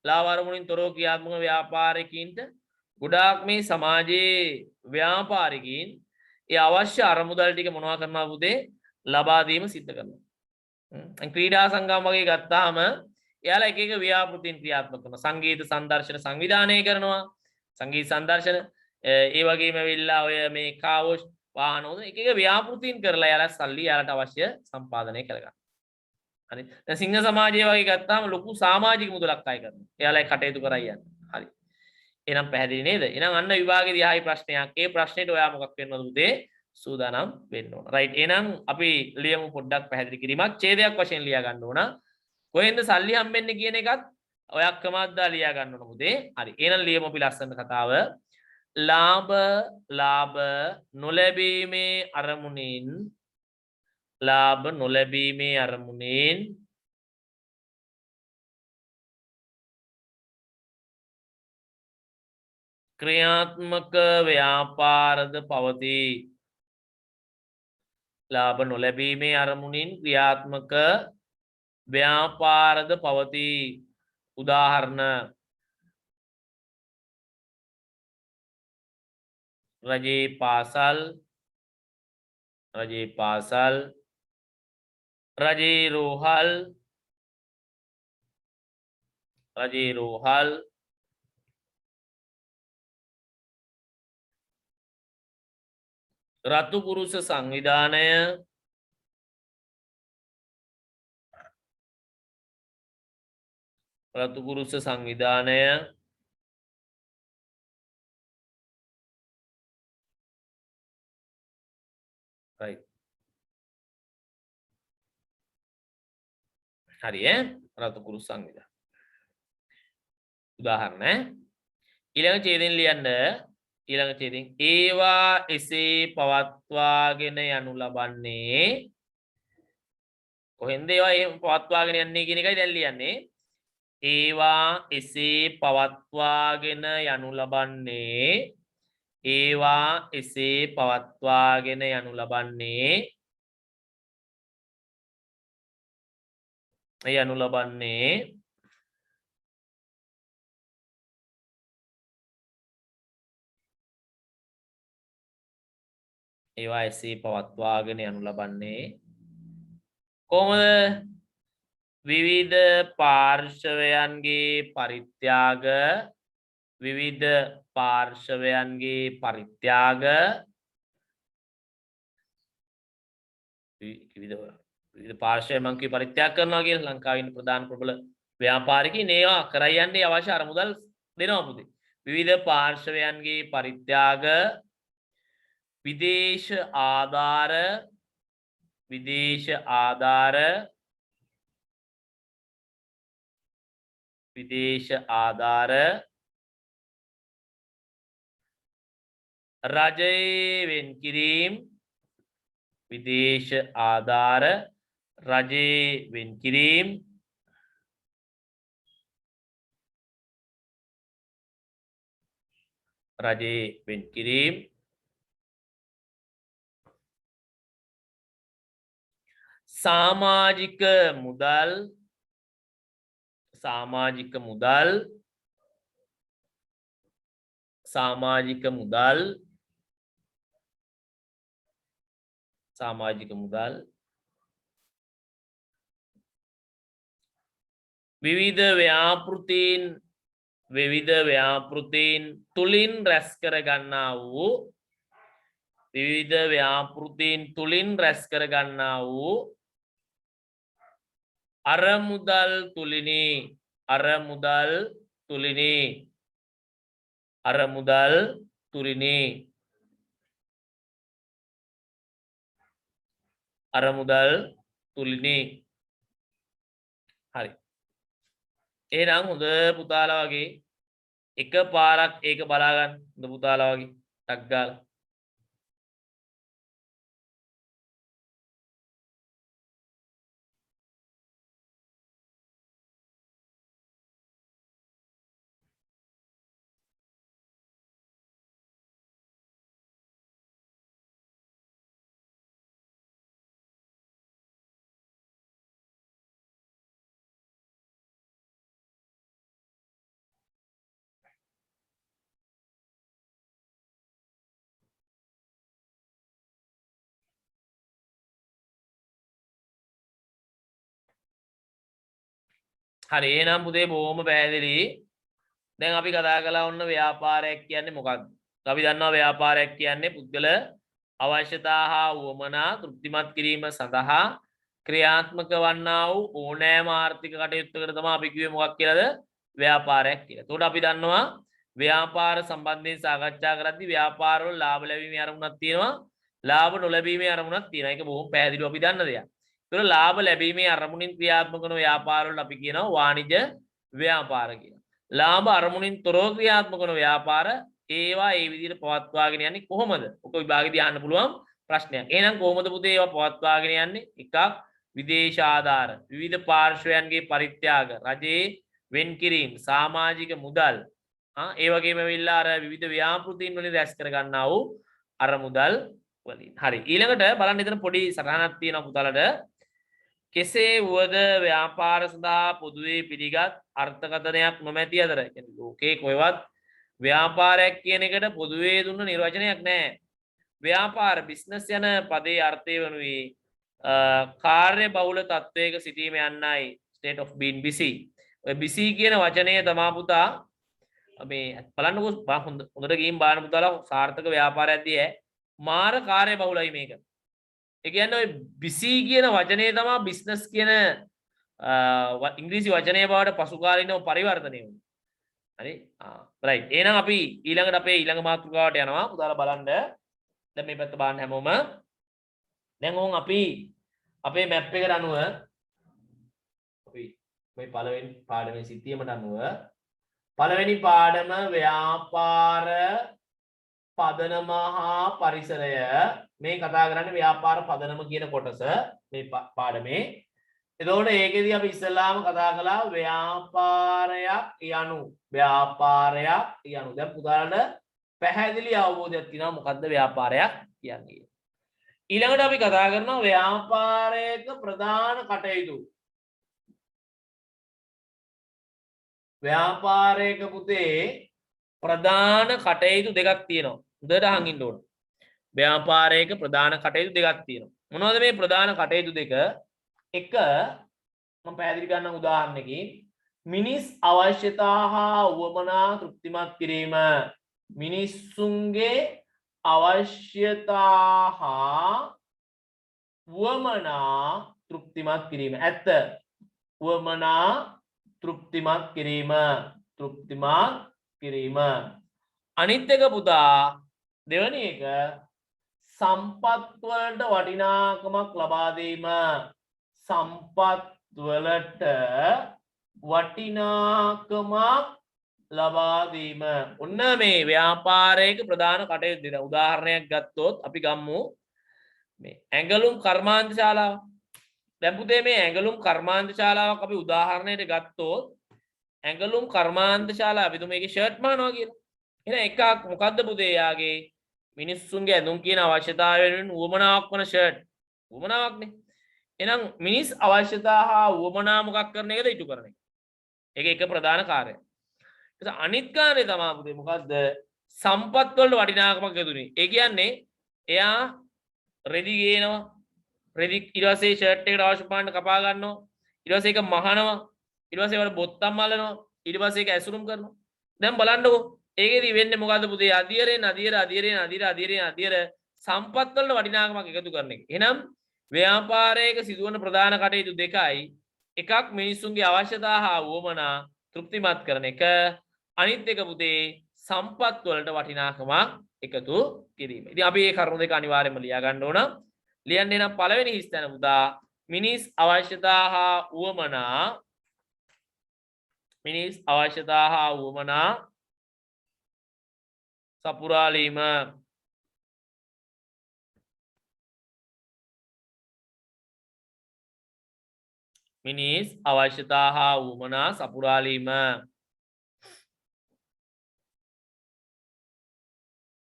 S1: ලාභ අරමුණින් තොරව ක්‍රියාත්මක ව්‍යාපාරිකයින්ට ගොඩාක් මේ සමාජයේ ව්‍යාපාරිකයින් ඒ අවශ්‍ය අරමුදල් ටික මොනවා කරනවා පුතේ ලබා දීම සිද්ධ කරනවා. ක්‍රීඩා සංගම් වගේ ගත්තාම එයාලා එක එක ව්‍යාපෘතීන් ක්‍රියාත්මක කරනවා. සංගීත සංදර්ශන සංවිධානය කරනවා. සංගීත සංදර්ශන ඒ වගේම වෙලා ඔය මේ කාවෝස් වාහන හොද එක එක ව්‍යාපෘතීන් කරලා එයාලා සල්ලි එයාලට අවශ්‍ය සම්පාදනය කරගන්න. හරි. දැන් සිංහ සමාජය වගේ ගත්තාම ලොකු සමාජික මුදලක් අය කරනවා. එයාලා කටයුතු කරයි යන්නේ. හරි. එහෙනම් පැහැදිලි නේද? එහෙනම් අන්න විභාගයේදී ආයි ප්‍රශ්නයක්. ඒ ප්‍රශ්නෙට ඔයා මොකක් වෙන්නවද උදේ? සූදානම් වෙන්න ඕන. රයිට්. එහෙනම් අපි ලියමු පොඩ්ඩක් පැහැදිලි කිරීමක්. ඡේදයක් වශයෙන් ලියා ගන්න ඕන. කොහෙන්ද සල්ලි හම්බෙන්නේ කියන එකත් ඔයා ක්‍රමද්දා ලියා ගන්න ඕන පුතේ. හරි. එහෙනම් ලියමු අපි ලස්සන කතාව. ලාභ නොලැබීමේ අරමුණින් ක්‍රියාත්මක ව්‍යාපාරද පවතී. ලාභ නොලැබීමේ අරමුණින් ක්‍රියාත්මක ව්‍යාපාරද පවතී. උදාහරණ රජයේ පාසල් රජයේ රෝහල් රතු පුරුෂ සංවිධානය right. හරි රතු පුරුෂ සංවිධානය උදාහරණ ඊළඟ ඡේදයෙන් ලියන්න ඒවා එසේ පවත්වාගෙන යනු ලබන්නේ කොහෙන්ද ඒවා පවත්වාගෙන යන්නේ කියන එකයි දැන් ලියන්නේ. ඒවා එසේ පවත්වාගෙන යනු ලබන්නේ කොහොමද? විවිධ පාර්ශවයන්ගේ පරිත්‍යාග විවිධ පාර්ශවයන්ගේ මං කිය පරිත්‍යාග කරනවා කියලා ලංකාවේ ඉන්න ප්‍රධාන ප්‍රබල ව්‍යාපාරිකයින් ඒවා කරයි යන්නේ අවශ්‍ය අරමුදල් දෙනවා පුතේ. විවිධ පාර්ශවයන්ගේ පරිත්‍යාග විදේශ ආධාර රජයේ වෙන්කිරීම සමාජික මුදල් විවිධ ව්‍යාපෘතීන් තුලින් රැස් කර ගන්නා වූ විවිධ ව්‍යාපෘතීන් තුලින් රැස් කර ගන්නා වූ අරමුදල් තුලිනි අරමුදල් තුලිනි අරමුදල් තුලිනි අරමුදල් තුලිනි හරි එහෙනම් හොඳ පුතාලා වගේ එක පාරක් ඒක බලා ගන්න හොඳ පුතාලා වගේ ටක් ගාලා හරි එහෙනම් පුතේ බොහොම පැහැදිලි දැන් අපි කතා කළා ඔන්න ව්‍යාපාරයක් කියන්නේ මොකක්ද අපි දන්නවා ව්‍යාපාරයක් කියන්නේ පුද්ගල අවශ්‍යතා හා උවමනා තෘප්තිමත් කිරීම සඳහා ක්‍රියාත්මක වන්නා වූ ඕනෑම ආර්ථික කටයුත්තකට තමයි අපි කිව්වේ මොකක් කියලාද ව්‍යාපාරයක් කියලා. එතකොට අපි දන්නවා ව්‍යාපාර සම්බන්ධයෙන් සාකච්ඡා කරද්දී ව්‍යාපාර වල ලාභ ලැබීමේ අරමුණක් තියෙනවා ලාභ නොලැබීමේ අරමුණක් තියෙනවා. ඒක බොහොම පැහැදිලිව අපි දන්න දෙයක්. ඒතකොට ලාභ ලැබීමේ අරමුණින් ක්‍රියාත්මක වන ව්‍යාපාර වල අපි කියනවා වාණිජ ව්‍යාපාර කියලා. ලාභ අරමුණින් තොරව ක්‍රියාත්මක වන ව්‍යාපාර ඒවා ඒ විදිහට පවත්වාගෙන යන්නේ කොහොමද? ඔක විභාගෙදී අහන්න පුළුවන් ප්‍රශ්නයක්. එහෙනම් කොහොමද පුතේ ඒවා පවත්වාගෙන යන්නේ? එකක් විදේශ ආධාර, විවිධ පාර්ශ්වයන්ගේ පරිත්‍යාග, රජයේ වෙන් කිරීම, සමාජික මුදල්, ඒ වගේම වෙවිලා අර විවිධ ව්‍යාපෘතීන් වලින් රැස් කර ගන්නා වූ අර මුදල් වලින්. හරි. ඊළඟට බලන්න එතන පොඩි සටහනක් තියෙනවා පුතාලට. කෙසේ වුවද ව්‍යාපාර සඳහා පොදුවේ පිළිගත් අර්ථකථනයක් නොමැති අතර කියන්නේ ලෝකේ කොහෙවත් ව්‍යාපාරයක් කියන එකට පොදුවේ දුන්න නිර්වචනයක් නැහැ. ව්‍යාපාර බිස්නස් යන පදේ අර්ථය වනුයේ කාර්ය බහුල තත්වයක සිටීම යන්නයි state of being busy. ඔය busy කියන වචනය තමා පුතා මේ බලන්නකෝ හොඳට ගිහින් බලන්න පුතාලා සාර්ථක ව්‍යාපාරයක්දී මාර කාර්ය බහුලයි මේක. ඒ කියන්නේ ඔය busy කියන වචනේ තමයි බිස්නස් කියන ඉංග්‍රීසි වචනය බවට පසු කාලිනව පරිවර්තනය වුණේ. හරි රයිට් එහෙනම් අපි ඊළඟට අපේ ඊළඟ මාතෘකාවට යනවා පුතාලා බලන්න දැන් මේ පැත්ත බලන්න හැමෝම දැන් ඕන් අපි අපේ මැප් එකට අනුව අපි මේ පළවෙනි පාඩමේ සිටියමට අනුව පළවෙනි පාඩම ව්‍යාපාර පදනම හා පරිසරය මේ කතා කරන්නේ ව්‍යාපාර පදනම කියන කොටස මේ පාඩමේ එතකොට ඒකෙදී අපි ඉස්සෙල්ලාම කතා කළා ව්‍යාපාරයක් යනු දැන් පුතාලට පැහැදිලි අවබෝධයක් තියෙනවා මොකද්ද ව්‍යාපාරයක් කියන්නේ. ඊළඟට අපි කතා කරනවා ව්‍යාපාරයක ප්‍රධාන කටයුතු. ව්‍යාපාරයක පුතේ ප්‍රධාන කටයුතු දෙකක් තියෙනවා. හොඳට අහන් ඉන්න ඕන. ව්‍යාපාරයක ප්‍රධාන කටයුතු දෙකක් තියෙනවා. මොනවද මේ ප්‍රධාන කටයුතු දෙක? එක මම පැහැදිලි කරන්න උදාහරණයකින් මිනිස් අවශ්‍යතා හා උවමනා තෘප්තිමත් කිරීම. මිනිස්සුන්ගේ අවශ්‍යතා හා උවමනා තෘප්තිමත් කිරීම. ඇත්ත උවමනා තෘප්තිමත් කිරීම. අනිත් එක පුතා දෙවැනි එක සම්පත් වලට වටිනාකමක් ලබා දීම. සම්පත් වලට වටිනාකමක් ලබා දීම. ඔන්න මේ ව්‍යාපාරයක ප්‍රධාන කටයුතු දෙක. උදාහරණයක් ගත්තොත් අපි ගමු මේ ඇඟලුම් කර්මාන්ත ශාලාව. දැන් පුතේ මේ ඇඟලුම් කර්මාන්ත ශාලාවක් අපි උදාහරණයට ගත්තොත් ඇඟලුම් කර්මාන්ත ශාලාව අපි මේකේ ෂර්ට් මහනවා කියලා. එහෙනම් එකක් මොකද්ද පුතේ යාගේ මිනිස්සුන්ගේ ඇඳුම් කියන අවශ්‍යතාවය වෙනුවෙන් උවමනාවක් වන ෂර්ට්. උවමනාවක්නේ. එහෙනම් මිනිස් අවශ්‍යතා හා උවමනා මොකක් කරන එකද ඉටු කරන එක. ඒක එක ප්‍රධාන කාර්යයක්. ඒක අනිත් කාර්යය තමයි පුතේ මොකද්ද? සම්පත් වලට වටිනාකමක් යොදුනේ. ඒ කියන්නේ එයා රෙදි ගේනවා. රෙදි ඊට පස්සේ ෂර්ට් එකට අවශ්‍ය පාන්න කපා ගන්නවා. ඊට පස්සේ ඒක මහනවා. ඊට පස්සේ ඒවට බොත්තම් අල්ලනවා ඊට පස්සේ ඒක ඇසුරුම් කරනවා දැන් බලන්නකෝ ඒකෙදි වෙන්නේ මොකද්ද පුතේ අධියර සම්පත් වලට වටිනාකමක් එකතු කරන එක. එහෙනම් ව්‍යාපාරයක සිදුවන ප්‍රධාන කටයුතු දෙකයි එකක් මිනිසුන්ගේ අවශ්‍යතා හා වුවමනා තෘප්තිමත් කරන එක අනිත් එක පුතේ සම්පත් වලට වටිනාකමක් එකතු කිරීම. ඉතින් අපි මේ කරුණු දෙක අනිවාර්යයෙන්ම ලියා ගන්න ඕන. ලියන්නේ නම් පළවෙනි හිස්තැන පුතා මිනිස් අවශ්‍යතා හා වුවමනා සපුරාලීම මිනිස් අවශ්‍යතා හා වුවමනා සපුරාලීම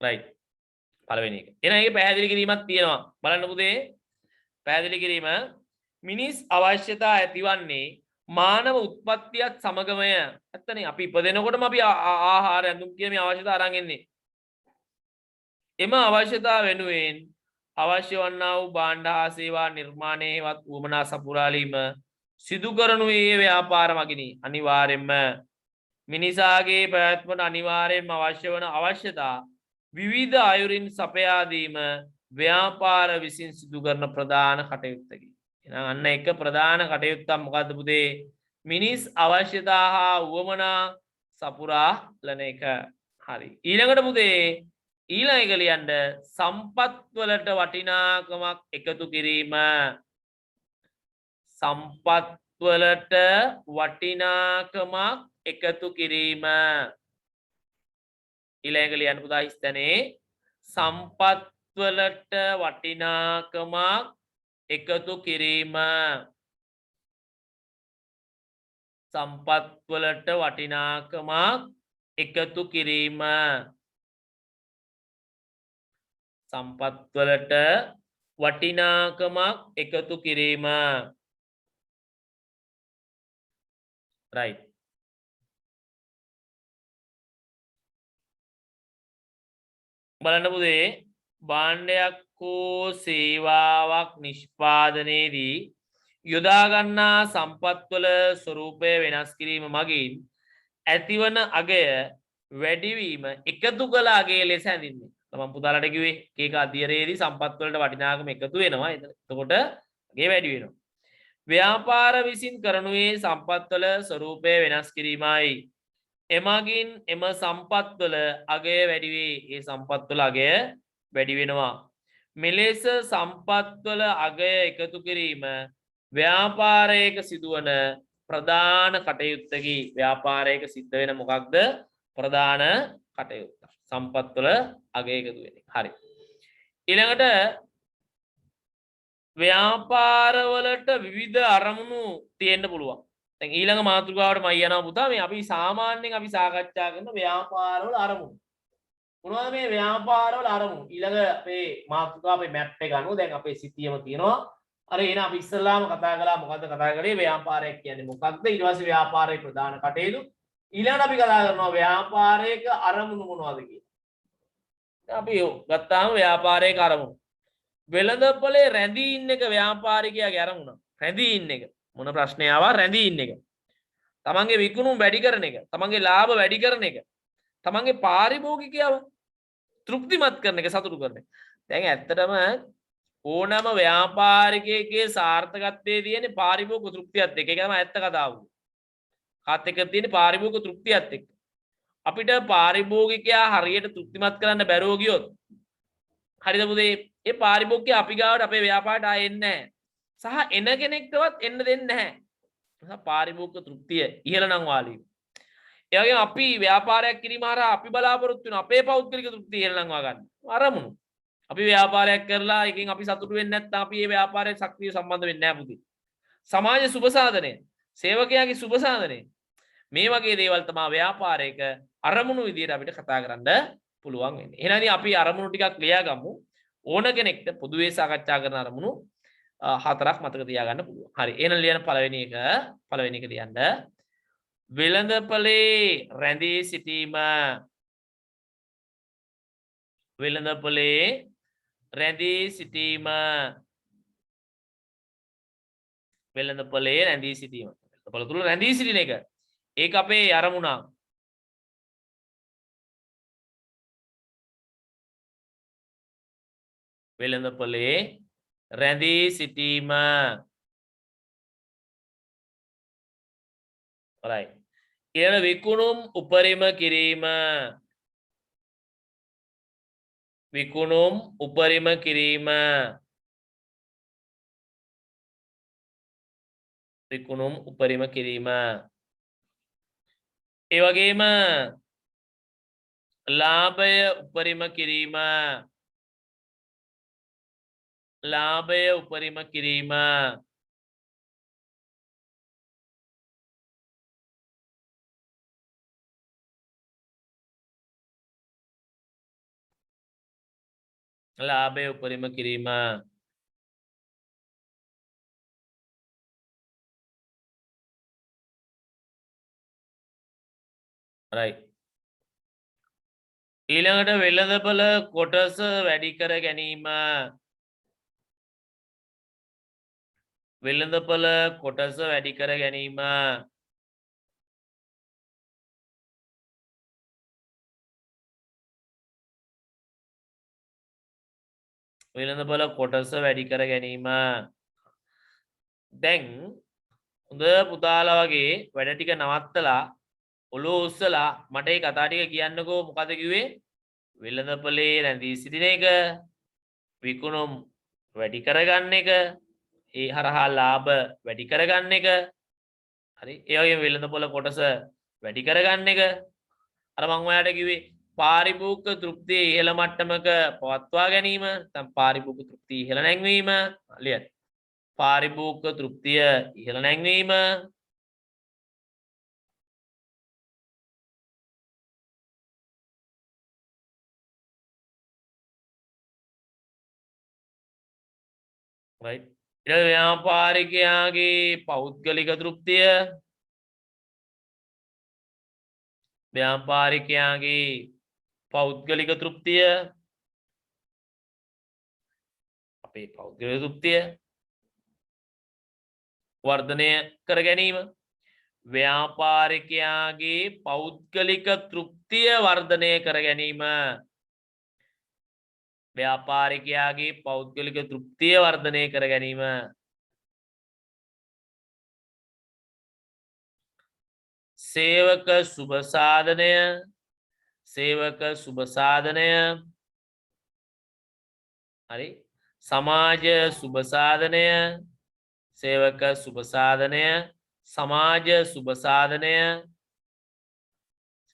S1: right පළවෙනි එක. එහෙනම් ඒකේ පැහැදිලි කිරීමක් තියෙනවා. බලන්න පුතේ. පැහැදිලි කිරීම මිනිස් අවශ්‍යතා ඇතිවන්නේ මානව උත්පත්තියත් සමගමය. ඇත්තනේ අපි ඉපදෙනකොටම අපි ආහාර ඇඳුම් කියන මේ අවශ්‍යතා අරන් එන්නේ. එම අවශ්‍යතා වෙනුවෙන් අවශ්‍ය වන්නා වූ භාණ්ඩ හා සේවා නිර්මාණයේවත් වුවමනා සපුරාලීම සිදු කරනුයේ ව්‍යාපාර මගිනි. අනිවාර්යෙන්ම මිනිසාගේ පැවැත්මට අනිවාර්යෙන්ම අවශ්‍ය වන අවශ්‍යතා විවිධ අයුරින් සපයා දීම ව්‍යාපාර විසින් සිදු කරන ප්‍රධාන කටයුත්තකි. එහෙනම් අන්න එක ප්‍රධාන කටයුත්තක් මොකද්ද පුතේ? මිනිස් අවශ්‍යතා හා වුවමනා සපුරාලන එක. හරි. ඊළඟට පුතේ ඊළඟ එක ලියන්න සම්පත් වලට වටිනාකමක් එකතු කිරීම. සම්පත් වලට වටිනාකමක් එකතු කිරීම. ඊළඟ ලියන්න පුතා හිස්තැනේ සම්පත් වලට වටිනාකමක් එකතු කිරීම. සම්පත් වලට වටිනාකමක් එකතු කිරීම. සම්පත් වලට වටිනාකමක් එකතු කිරීම. right බලන්න පුතේ භාණ්ඩයක් හෝ සේවාවක් නිෂ්පාදනයේදී යොදා ගන්නා සම්පත්වල ස්වරූපය වෙනස් කිරීම මගින් ඇතිවන අගය වැඩිවීම එකතු කළ අගය ලෙස හැඳින්වේ. මම පුතාලට කිව්වේ ඒක අධ්‍යයනයේදී සම්පත් වලට වටිනාකම එකතු වෙනවා. එතකොට අගය වැඩි වෙනවා. ව්‍යාපාර විසින් කරනුයේ සම්පත්වල ස්වරූපය වෙනස් කිරීමයි. එමගින් එම සම්පත්වල අගය වැඩි වේ. ඒ සම්පත්වල අගය වැඩි වෙනවා. මෙලෙස සම්පත්වල අගය එකතු කිරීම ව්‍යාපාරයක සිදුවන ප්‍රධාන කටයුත්තකි. ව්‍යාපාරයක සිද්ධ වෙන මොකක්ද? ප්‍රධාන කටයුත්ත. සම්පත්වල අගය එකතු වෙන එක. හරි. ඊළඟට ව්‍යාපාරවලට විවිධ අරමුණු තියෙන්න පුළුවන්. දැන් ඊළඟ මාතෘකාවට මම යනවා පුතා. මේ අපි සාමාන්‍යයෙන් අපි සාකච්ඡා කරන ව්‍යාපාරවල අරමුණු. මොනවද මේ ව්‍යාපාරවල අරමුණු? ඊළඟ අපේ මාතෘකාව අපේ මැප් එක අනුව දැන් අපේ සිතියම තියෙනවා. අර එන අපි ඉස්සල්ලාම කතා කළා මොකද්ද කතා කරේ? ව්‍යාපාරයක් කියන්නේ මොකක්ද? ඊට පස්සේ ව්‍යාපාරයේ ප්‍රධාන කටයුතු. ඊළඟට අපි කතා කරනවා ව්‍යාපාරයක අරමුණු මොනවද කියලා. දැන් අපි ගත්තාම ව්‍යාපාරයක අරමුණු. වෙළඳපොලේ රැඳී ඉන්න එක ව්‍යාපාරිකයාගේ අරමුණ. රැඳී ඉන්න එක. මොන ප්‍රශ්නය ආවා? රැඳී ඉන්න එක. තමන්ගේ විකුණුම් වැඩි කරන එක. තමන්ගේ ලාභ වැඩි කරන එක. තමන්ගේ පාරිභෝගිකයව තෘප්තිමත් කරන එක, සතුටු කරන එක. දැන් ඇත්තටම ඕනෑම ව්‍යාපාරිකයෙකුගේ සාර්ථකත්වයේ තියෙන පාරිභෝගික තෘප්තියත් එක්ක. ඒක තමයි ඇත්ත කතාව. කාත් එක්ක තියෙන පාරිභෝගික තෘප්තියත් එක්ක. අපිට පාරිභෝගිකයා හරියට තෘප්තිමත් කරන්න බැරුව ගියොත් හරිද පුතේ? ඒ පාරිභෝගිකයා අපි ගාවට අපේ ව්‍යාපාරයට ආයෙ එන්නේ නැහැ. සහ එන කෙනෙක්ටවත් එන්න දෙන්නේ නැහැ. නිසා පාරිභෝගික තෘප්තිය ඉහළ නම් වාලී. ඒ වගේම අපි ව්‍යාපාරයක් කිරීම හරහා අපි බලාපොරොත්තු වෙන අපේ පෞද්ගලික තෘප්තිය ඉහළ නම් වා ගන්න. අරමුණු. අපි ව්‍යාපාරයක් කරලා එකකින් අපි සතුටු වෙන්නේ නැත්නම් අපි මේ ව්‍යාපාරයට සක්‍රිය සම්බන්ධ වෙන්නේ නැහැ පුතේ. සමාජ සුබ සාධනය, සේවකයාගේ සුබ සාධනය. මේ වගේ දේවල් තමයි ව්‍යාපාරයක අරමුණු විදියට අපිට කතා කරන්න පුළුවන් වෙන්නේ. එහෙනම් ඉතින් අපි අරමුණු ටිකක් ලියා ගමු. ඕන කෙනෙක්ට පොදුවේ සාකච්ඡා කරන අරමුණු හතරක් මතක තියාගන්න පුළුවන්. හරි. එහෙනම් ලියන පළවෙනි එක ලියන්න. වෙළඳපොලේ රැඳී සිටීම. වෙළඳපොලේ රැඳී සිටීම. වෙළඳපොලේ රැඳී සිටීම. වෙළඳපොළ තුල රැඳී සිටින එක. ඒක අපේ අරමුණක්. වෙළඳපොලේ රැඳී සිටීම. right. ඊළඟ විකුණුම් උපරිම කිරීම. විකුණුම් උපරිම කිරීම. විකුණුම් උපරිම කිරීම. ඒ වගේම ලාභය උපරිම කිරීම. ලාභය උපරිම කිරීම. ලාභය උපරිම කිරීම. right. ඊළඟට වෙළඳපොළ කොටස වැඩි කර ගැනීම. වෙළඳපොළ කොටස වැඩි කර ගැනීම. වෙළඳපොළ කොටස වැඩි කර ගැනීම. දැන් හොඳ පුතාලා වගේ වැඩ ටික නවත්තලා ඔළුව උස්සලා මට මේ කතා ටික කියන්නකෝ. මොකද කිව්වේ? වෙළඳපොලේ රැඳී සිටින එක, විකුණුම් වැඩි කරගන්න එක, ඒ හරහා ලාභ වැඩි කරගන්න එක. හරි. ඒ වගේම වෙළඳපොළ කොටස වැඩි කරගන්න එක. අර මම ඔයාලට කිව්වේ පාරිභෝගික තෘප්තිය ඉහළ මට්ටමක පවත්වා ගැනීම. නැත්නම් පාරිභෝගික තෘප්තිය ඉහළ නැංවීම. ලියන්න. පාරිභෝගික තෘප්තිය ඉහළ නැංවීම. right. ඊළඟ ව්‍යාපාරිකයාගේ පෞද්ගලික තෘප්තිය. ව්‍යාපාරිකයාගේ පෞද්ගලික තෘප්තිය. අපේ පෞද්ගලික තෘප්තිය වර්ධනය කර ගැනීම. ව්‍යාපාරිකයාගේ පෞද්ගලික තෘප්තිය වර්ධනය කර ගැනීම. ව්‍යාපාරිකයාගේ පෞද්ගලික තෘප්තිය වර්ධනය කර ගැනීම. සේවක සුබ සාධනය. සේවක සුබ සාධනය. හරි. සමාජ සුබ සාධනය. සේවක සුබ සාධනය. සමාජ සුබ සාධනය.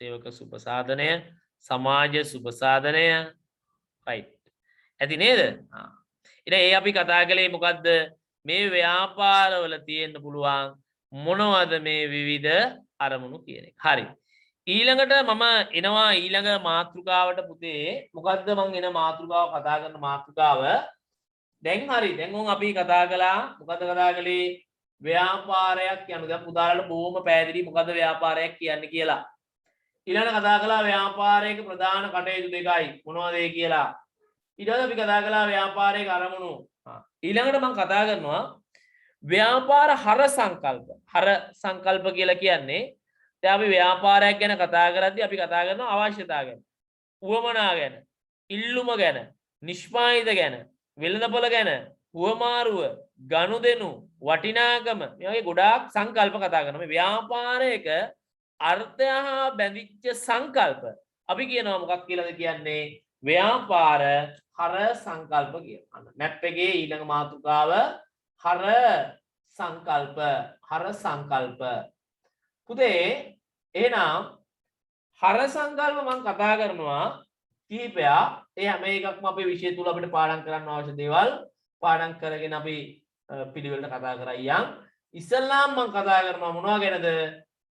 S1: සේවක සුබ සාධනය. සමාජ සුබ සාධනය. right. ඇති නේද? ඊට ඒ අපි කතා කළේ මොකද්ද? මේ ව්‍යාපාරවල තියෙන්න පුළුවන් මොනවද මේ විවිධ අරමුණු කියන එක. හරි. ඊළඟට මම එනවා ඊළඟ මාතෘකාවට පුතේ. මොකද්ද මම එන මාතෘකාව කතා කරන මාතෘකාව? දැන් හරි. දැන් උන් අපි කතා කළා. මොකද්ද කතා කළේ? ව්‍යාපාරයක් යනු. දැන් පුතාලට බොහොම පැහැදිලි මොකද්ද ව්‍යාපාරයක් කියන්නේ කියලා. ඊළඟට කතා කළා ව්‍යාපාරයක ප්‍රධාන කටයුතු දෙකයි. මොනවද ඒ කියලා. ඊට පස්සේ අපි කතා කළා ව්‍යාපාරයක අරමුණු. ඊළඟට මම කතා කරනවා ව්‍යාපාර හර සංකල්ප. හර සංකල්ප කියලා කියන්නේ දැන් අපි ව්‍යාපාරයක් ගැන කතා කරද්දී අපි කතා කරනවා අවශ්‍යතාව ගැන, උවමනා ගැන, ඉල්ලුම ගැන, නිෂ්පාදිත ගැන, වෙළඳපොළ ගැන, හුවමාරුව, ගනුදෙනු, වටිනාකම මේ වගේ ගොඩාක් සංකල්ප කතා කරනවා. මේ ව්‍යාපාරයක අර්ථය හා බැඳිච්ච සංකල්ප අපි කියනවා මොකක් කියලාද කියන්නේ? ව්‍යාපාර හර සංකල්ප කියලා. මැප් එකේ ඊළඟ මාතෘකාව හර සංකල්ප. හර සංකල්ප. පුතේ එහෙනම් හර සංකල්ප මම කතා කරනවා කිහිපයක්. ඒ හැම එකක්ම අපේ විෂය තුල අපිට පාඩම් කරන්න අවශ්‍ය දේවල් පාඩම් කරගෙන අපි පිළිවෙලට කතා කරයියන්. ඉස්සල්ලාම මම කතා කරනවා මොනවා ගැනද?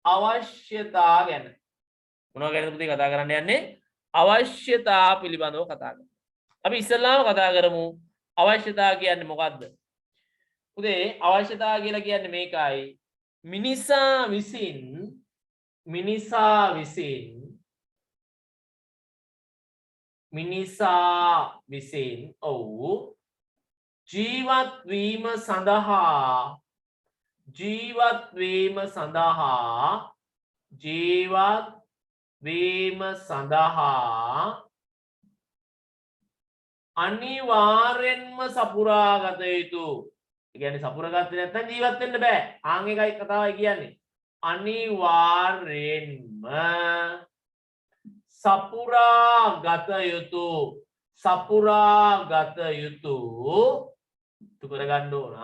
S1: අවශ්‍යතා ගැන. මොනවා ගැනද පුතේ කතා කරන්න යන්නේ? අවශ්‍යතා පිළිබඳව කතා කරමු. අපි ඉස්සල්ලාම කතා කරමු අවශ්‍යතා කියන්නේ මොකද්ද? පුතේ අවශ්‍යතා කියලා කියන්නේ මේකයි. මිනිසා විසින් ඔව් ජීවත් වීම සඳහා ජීවත් වීම සඳහා ජීවත් වීම සඳහා අනිවාර්යෙන්ම සපුරා ගත යුතු. ඒ කියන්නේ සපුරාගත්තේ නැත්නම් ජීවත් වෙන්න බෑ. ආන් එකයි කතාවයි කියන්නේ. අනිවාර්යෙන්ම සපුරා ගත යුතු. සපුරා ගත යුතු. තු කරගන්න ඕන.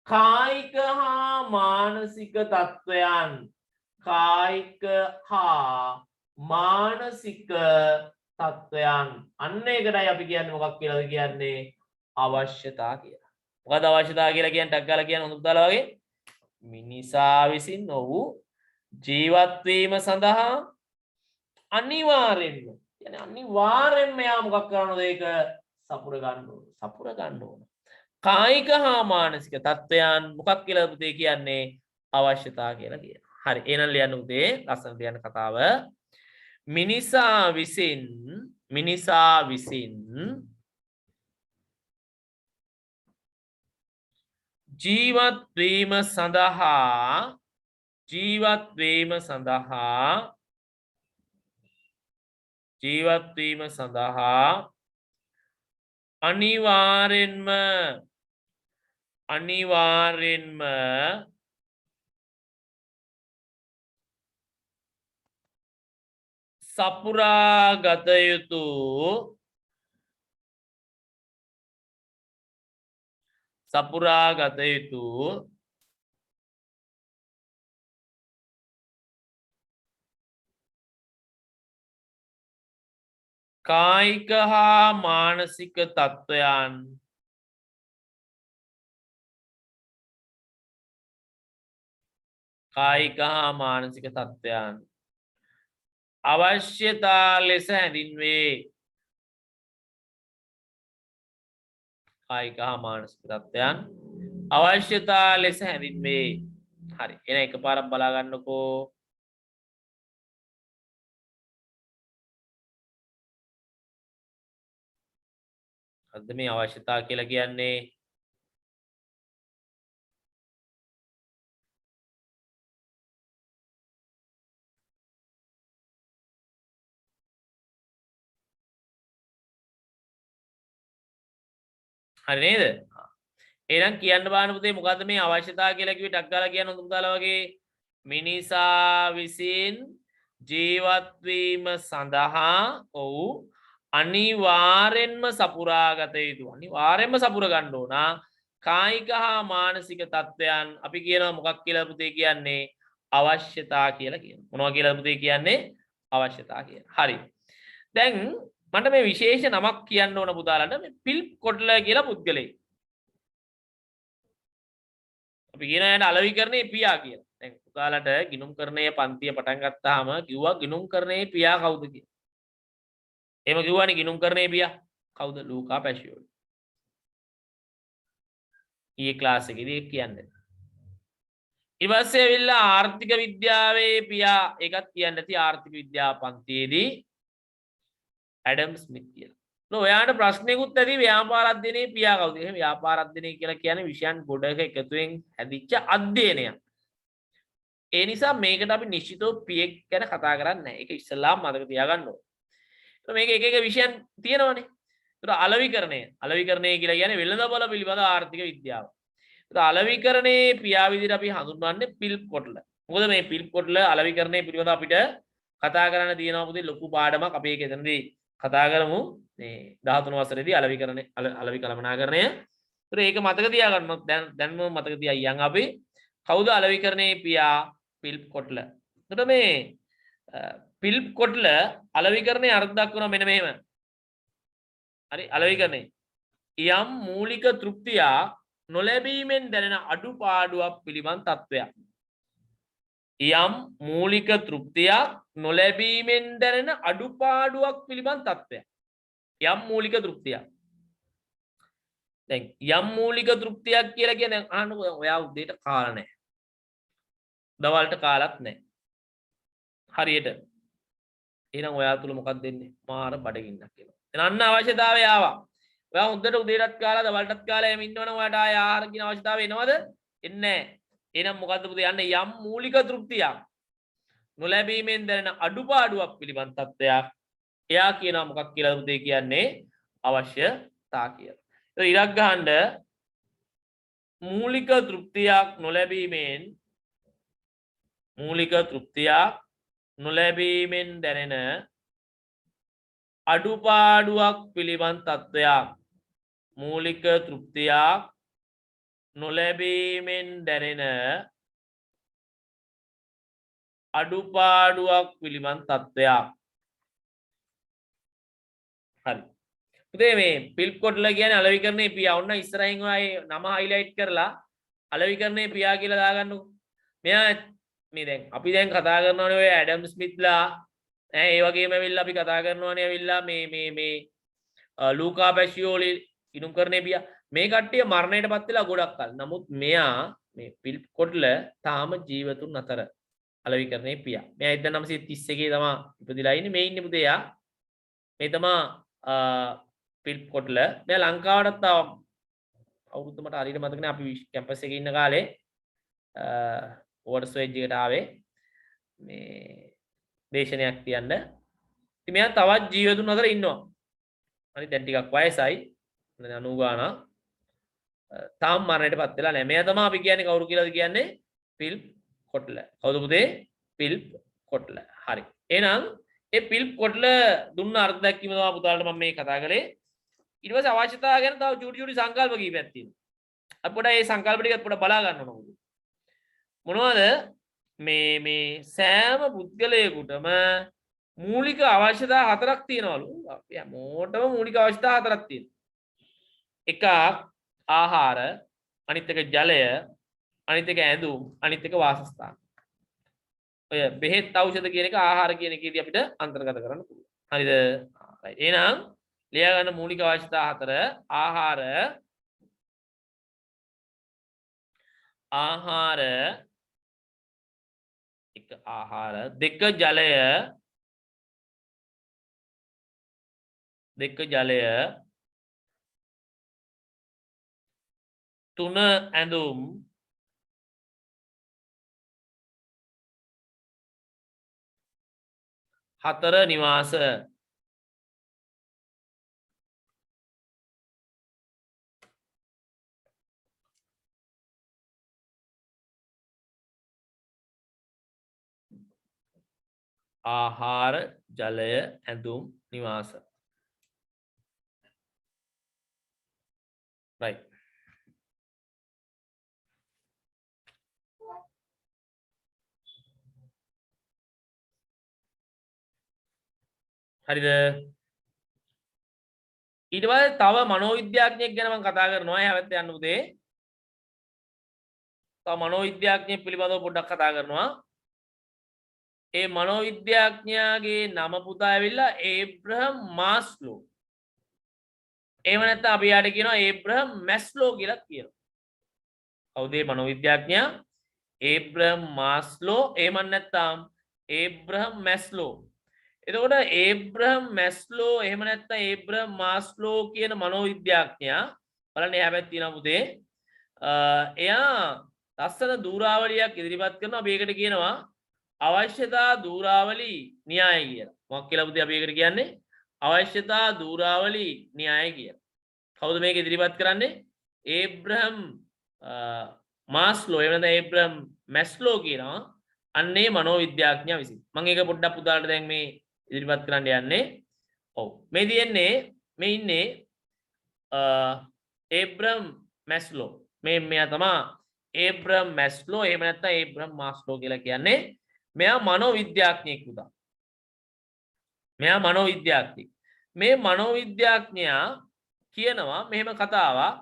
S1: කායික හා මානසික තත්ත්වයන් කායික හා මානසික තත්ත්වයන් අන්න ඒකටයි අපි කියන්නේ මොකක් කියලාද කියන්නේ අවශ්‍යතා කියලා. මොකද අවශ්‍යතා කියලා කියන්නේ ටක් ගාලා කියන හොඳ පුතාලා වගේ මිනිසා විසින් ඔහු ජීවත් වීම සඳහා අනිවාර්යෙන්ම කියන්නේ අනිවාර්යෙන්ම යා මොකක් කරනවද ඒක සපුර ගන්න ඕන. සපුර ගන්න ඕන. කායික හා මානසික තත්ත්වයන් මොකක් කියලා පුතේ කියන්නේ අවශ්‍යතා කියලා කියනවා. හරි එහෙනම් ලියන්න පුතේ ලස්සනට ලියන්න කතාව. මිනිසා විසින් ජීවත් වීම සඳහා අනිවාර්යෙන්ම සපුරා ගත යුතු කායික හා මානසික තත්ත්වයන් අවශ්‍යතා ලෙස හැඳින්වේ. කායික හා මානසික තත්ත්වයන් අවශ්‍යතා ලෙස හැඳින්වේ. හරි එන එකපාරක් බලා ගන්නකෝ. අද මේ අවශ්‍යතා කියලා කියන්නේ හරි නේද? එහෙනම් කියන්න බාන පුතේ මොකද්ද මේ අවශ්‍යතා කියලා කිව්වේ ටක් ගාලා කියන හොඳ පුතාලා වගේ මිනිසා විසින් ජීවත් වීම සඳහා ඔව් අනිවාර්යෙන්ම සපුරා ගත යුතු. අනිවාර්යෙන්ම සපුර ගන්න ඕන කායික හා මානසික තත්ත්වයන් අපි කියනවා මොකක් කියලා පුතේ කියන්නේ අවශ්‍යතා කියලා කියනවා. මොනවා කියලා පුතේ කියන්නේ අවශ්‍යතා කියලා. හරි. දැන් මට මේ විශේෂ නමක් කියන්න ඕන පුතාලන්ට මේ ෆිලිප් කොට්ලර් කියලා පුද්ගලයෙක්. අපි කියන යට අලෙවිකරණයේ පියා කියලා. දැන් පුතාලට ගිණුම්කරණයේ පන්තිය පටන් ගත්තාම කිව්වා ගිණුම්කරණයේ පියා කවුද කියලා. එහෙම කිව්වනේ ගිණුම්කරණයේ පියා කවුද? ලූකා පැෂියෝලි. ඊයේ ක්ලාස් එකේදී කියන්නේ. ඊට පස්සේ ඇවිල්ලා ආර්ථික විද්‍යාවේ පියා ඒකත් කියන්න ඇති ආර්ථික විද්‍යාව පන්තියේදී ඇඩම් ස්මිත් කියලා. ඔයාට ප්‍රශ්නයකුත් ඇති ව්‍යාපාර අධ්‍යයනයේ පියා කවුද? එහෙනම් ව්‍යාපාර අධ්‍යයනය කියලා කියන්නේ විෂයන් ගොඩක එකතුවෙන් හැදිච්ච අධ්‍යයනයක්. ඒ නිසා මේකට අපි නිශ්චිතව පියෙක් ගැන කතා කරන්නේ නැහැ. ඒක ඉස්සෙල්ලාම මතක තියාගන්න ඕනේ. මේක එක එක විෂයන් තියෙනවනේ. ඒතර අලෙවිකරණය කියලා කියන්නේ වෙළඳපොළ පිළිබඳ ආර්ථික විද්‍යාව. ඒතර අලෙවිකරණයේ පියා විදිහට අපි හඳුන්වන්නේ ෆිලිප් කොට්ලර්. මොකද මේ ෆිලිප් කොට්ලර් අලෙවිකරණය පිළිබඳ අපිට කතා කරන්න තියෙනවා පුතේ ලොකු පාඩමක් අපි ඒක එතනදී කතා කරමු. මේ 13 වසරේදී අලෙවි කළමනාකරණය. ඒතර ඒක මතක තියාගන්න දැන්ම මතක තියාගන්න අපි කවුද අලෙවිකරණයේ පියා ෆිලිප් කොට්ලර්. එතකොට මේ ෆිලිප් කොට්ලර් අලෙවිකරණයේ අර්ථ දක්වනවා මෙන්න මෙහෙම. හරි අලෙවිකරණය යම් මූලික තෘප්තියක් නොලැබීමෙන් දැනෙන අඩුපාඩුවක් පිළිබඳ තත්ත්වයක්. යම් මූලික තෘප්තියක් නොලැබීමෙන් දැනෙන අඩුපාඩුවක් පිළිබඳ තත්ත්වයක්. යම් මූලික තෘප්තියක්. දැන් යම් මූලික තෘප්තියක් කියලා කියන්නේ අහන්නකෝ ඔයා උදේට කාලා නැහැ. දවල්ට කාලත් නැහැ. හරියට. එහෙනම් ඔයා තුල මොකක්ද දෙන්නේ? මාර බඩගින්නක් එනවා. එහෙනම් අන්න අවශ්‍යතාවය ආවා. ඔයා හොඳට උදේටත් කාලා දවල්ටත් කාලා එහෙම ඉන්නවනම් ඔයාට ආය ආහාර කියන අවශ්‍යතාවය එනවද? එන්නේ නැහැ. එහෙනම් මොකද්ද පුතේ යන්නේ යම් මූලික තෘප්තියක් නොලැබීමෙන් දැනෙන අඩුපාඩුවක් පිළිබඳ තත්ත්වයක් එයා කියනවා මොකක් කියලාද පුතේ කියන්නේ අවශ්‍යතා කියලා. ඒක ඉරක් ගහන්න මූලික තෘප්තියක් නොලැබීමෙන් දැනෙන අඩුපාඩුවක් පිළිබඳ තත්ත්වයක් මූලික තෘප්තියක් නොලැබීමෙන් දැනෙන අඩුපාඩුවක් පිළිබඳ තත්ත්වයක්. හරි. පුතේ මේ පිල්ප් කොටල කියන්නේ අලෙවිකරණයේ පියා. ඔන්න ඉස්සරහින් ඔය නම හයිලයිට් කරලා අලෙවිකරණයේ පියා කියලා දාගන්නකො. මෙයා මේ දැන් අපි දැන් කතා කරනවානේ ඔය ඇඩම් ස්මිත්ලා ඒ වගේම ඇවිල්ලා අපි කතා කරනවානේ ඇවිල්ලා මේ ලූකා පැෂියෝලි ඉනුම් කරන්නේ පියා. මේ කට්ටිය මරණයටපත් වෙලා ගොඩක් කල. නමුත් මෙයා මේ පිල්ප් කොටල තාම ජීවතුන් අතර අලෙවිකරණයේ පියා. මෙයා 1931 තමයි ඉපදිලා ඉන්නේ. මේ ඉන්නේ පුතේ යා. මේ තමයි පිල්ප් කොටල. මෙයා ලංකාවටත් ආව අවුරුද්ද මට හරියට මතක නෑ අපි කැම්පස් එකේ ඉන්න කාලේ වෝටර්ස් වෙජ් එකට ආවේ මේ දේශනයක් තියන්න. ඉතින් මෙයා තවත් ජීවතුන් අතර ඉන්නවා. අනිත් දැන් ටිකක් වයසයි 90 ගානක්. තාම මරණයටපත් වෙලා නැහැ. මෙයා තමයි අපි කියන්නේ කවුරු කියලාද කියන්නේ පිල්ප් කොටල. කවුද පුතේ? පිල්ප් කොටල. හරි. එහෙනම් ඒ පිල්ප් කොටල දුන්න අර්ථ දැක්වීම තමයි පුතාලට මම මේ කතා කරේ. ඊට පස්සේ අවශ්‍යතාව ගැන තව චූටි සංකල්ප කීපයක් තියෙනවා. අපි පොඩ්ඩක් මේ සංකල්ප ටිකත් පොඩ්ඩක් බලා ගන්න ඕන. මොනවද මේ සෑම පුද්ගලයෙකුටම මූලික අවශ්‍යතා හතරක් තියෙනවලු. අපි හැමෝටම මූලික අවශ්‍යතා හතරක් තියෙනවා. එකක් ආහාර, අනිත් එක ජලය, අනිත් එක ඇඳුම්, අනිත් එක වාසස්ථාන. ඔය බෙහෙත් ඖෂධ කියන එක ආහාර කියන එකේදී අපිට අන්තර්ගත කරන්න පුළුවන්. හරිද? right. එහෙනම් ලියා ගන්න මූලික අවශ්‍යතා හතර ආහාර එක ආහාර, දෙක ජලය, තුන ඇඳුම්, හතර නිවාස. ආහාර, ජලය, ඇඳුම්, නිවාස. right. හරිද? ඊට පස්සේ තව මනෝවිද්‍යාඥයෙක් ගැන මම කතා කරනවා. ඒ හැවැත්ත යන්න පුතේ. තව මනෝවිද්‍යාඥයෙක් පිළිබඳව පොඩ්ඩක් කතා කරනවා. ඒ මනෝවිද්‍යාඥයාගේ නම පුතා ඇවිල්ලා ඒබ්‍රහම් මාස්ලෝ. එහෙම නැත්නම් අපි යාට කියනවා ඒබ්‍රහම් මැස්ලෝ කියලා කියනවා. කවුද මේ මනෝවිද්‍යාඥයා? ඒබ්‍රහම් මාස්ලෝ. එහෙම නැත්නම් ඒබ්‍රහම් මැස්ලෝ. එතකොට ඒබ්‍රහම් මැස්ලෝ එහෙම නැත්නම් ඒබ්‍රහම් මාස්ලෝ කියන මනෝවිද්‍යාඥයා බලන්න එහා පැත්තේ තියෙනවා පුතේ. එයා ලස්සන දූරාවලියක් ඉදිරිපත් කරනවා. අපි ඒකට කියනවා අවශ්‍යතා දූරාවලි න්‍යාය කියලා. මොකක් කියලා පුතේ අපි ඒකට කියන්නේ? අවශ්‍යතා දූරාවලි න්‍යාය කියලා. කවුද මේක ඉදිරිපත් කරන්නේ? ඒබ්‍රහම් මාස්ලෝ එහෙම නැත්නම් ඒබ්‍රහම් මැස්ලෝ කියනවා. අන්නේ මනෝවිද්‍යාඥයා විසින්. මම ඒක පොඩ්ඩක් පුතාලට දැන් මේ ඉදිරිපත් කරන්න යන්නේ. ඔව්. මේ තියෙන්නේ මේ ඉන්නේ ඒබ්‍රහම් මැස්ලෝ. මෙයා තමයි ඒබ්‍රහම් මැස්ලෝ එහෙම නැත්නම් ඒබ්‍රහම් මාස්ලෝ කියලා කියන්නේ. මෙයා මනෝවිද්‍යාඥයෙක් පුතා. මෙයා මනෝවිද්‍යාඥයෙක්. මේ මනෝවිද්‍යාඥයා කියනවා මෙහෙම කතාවක්.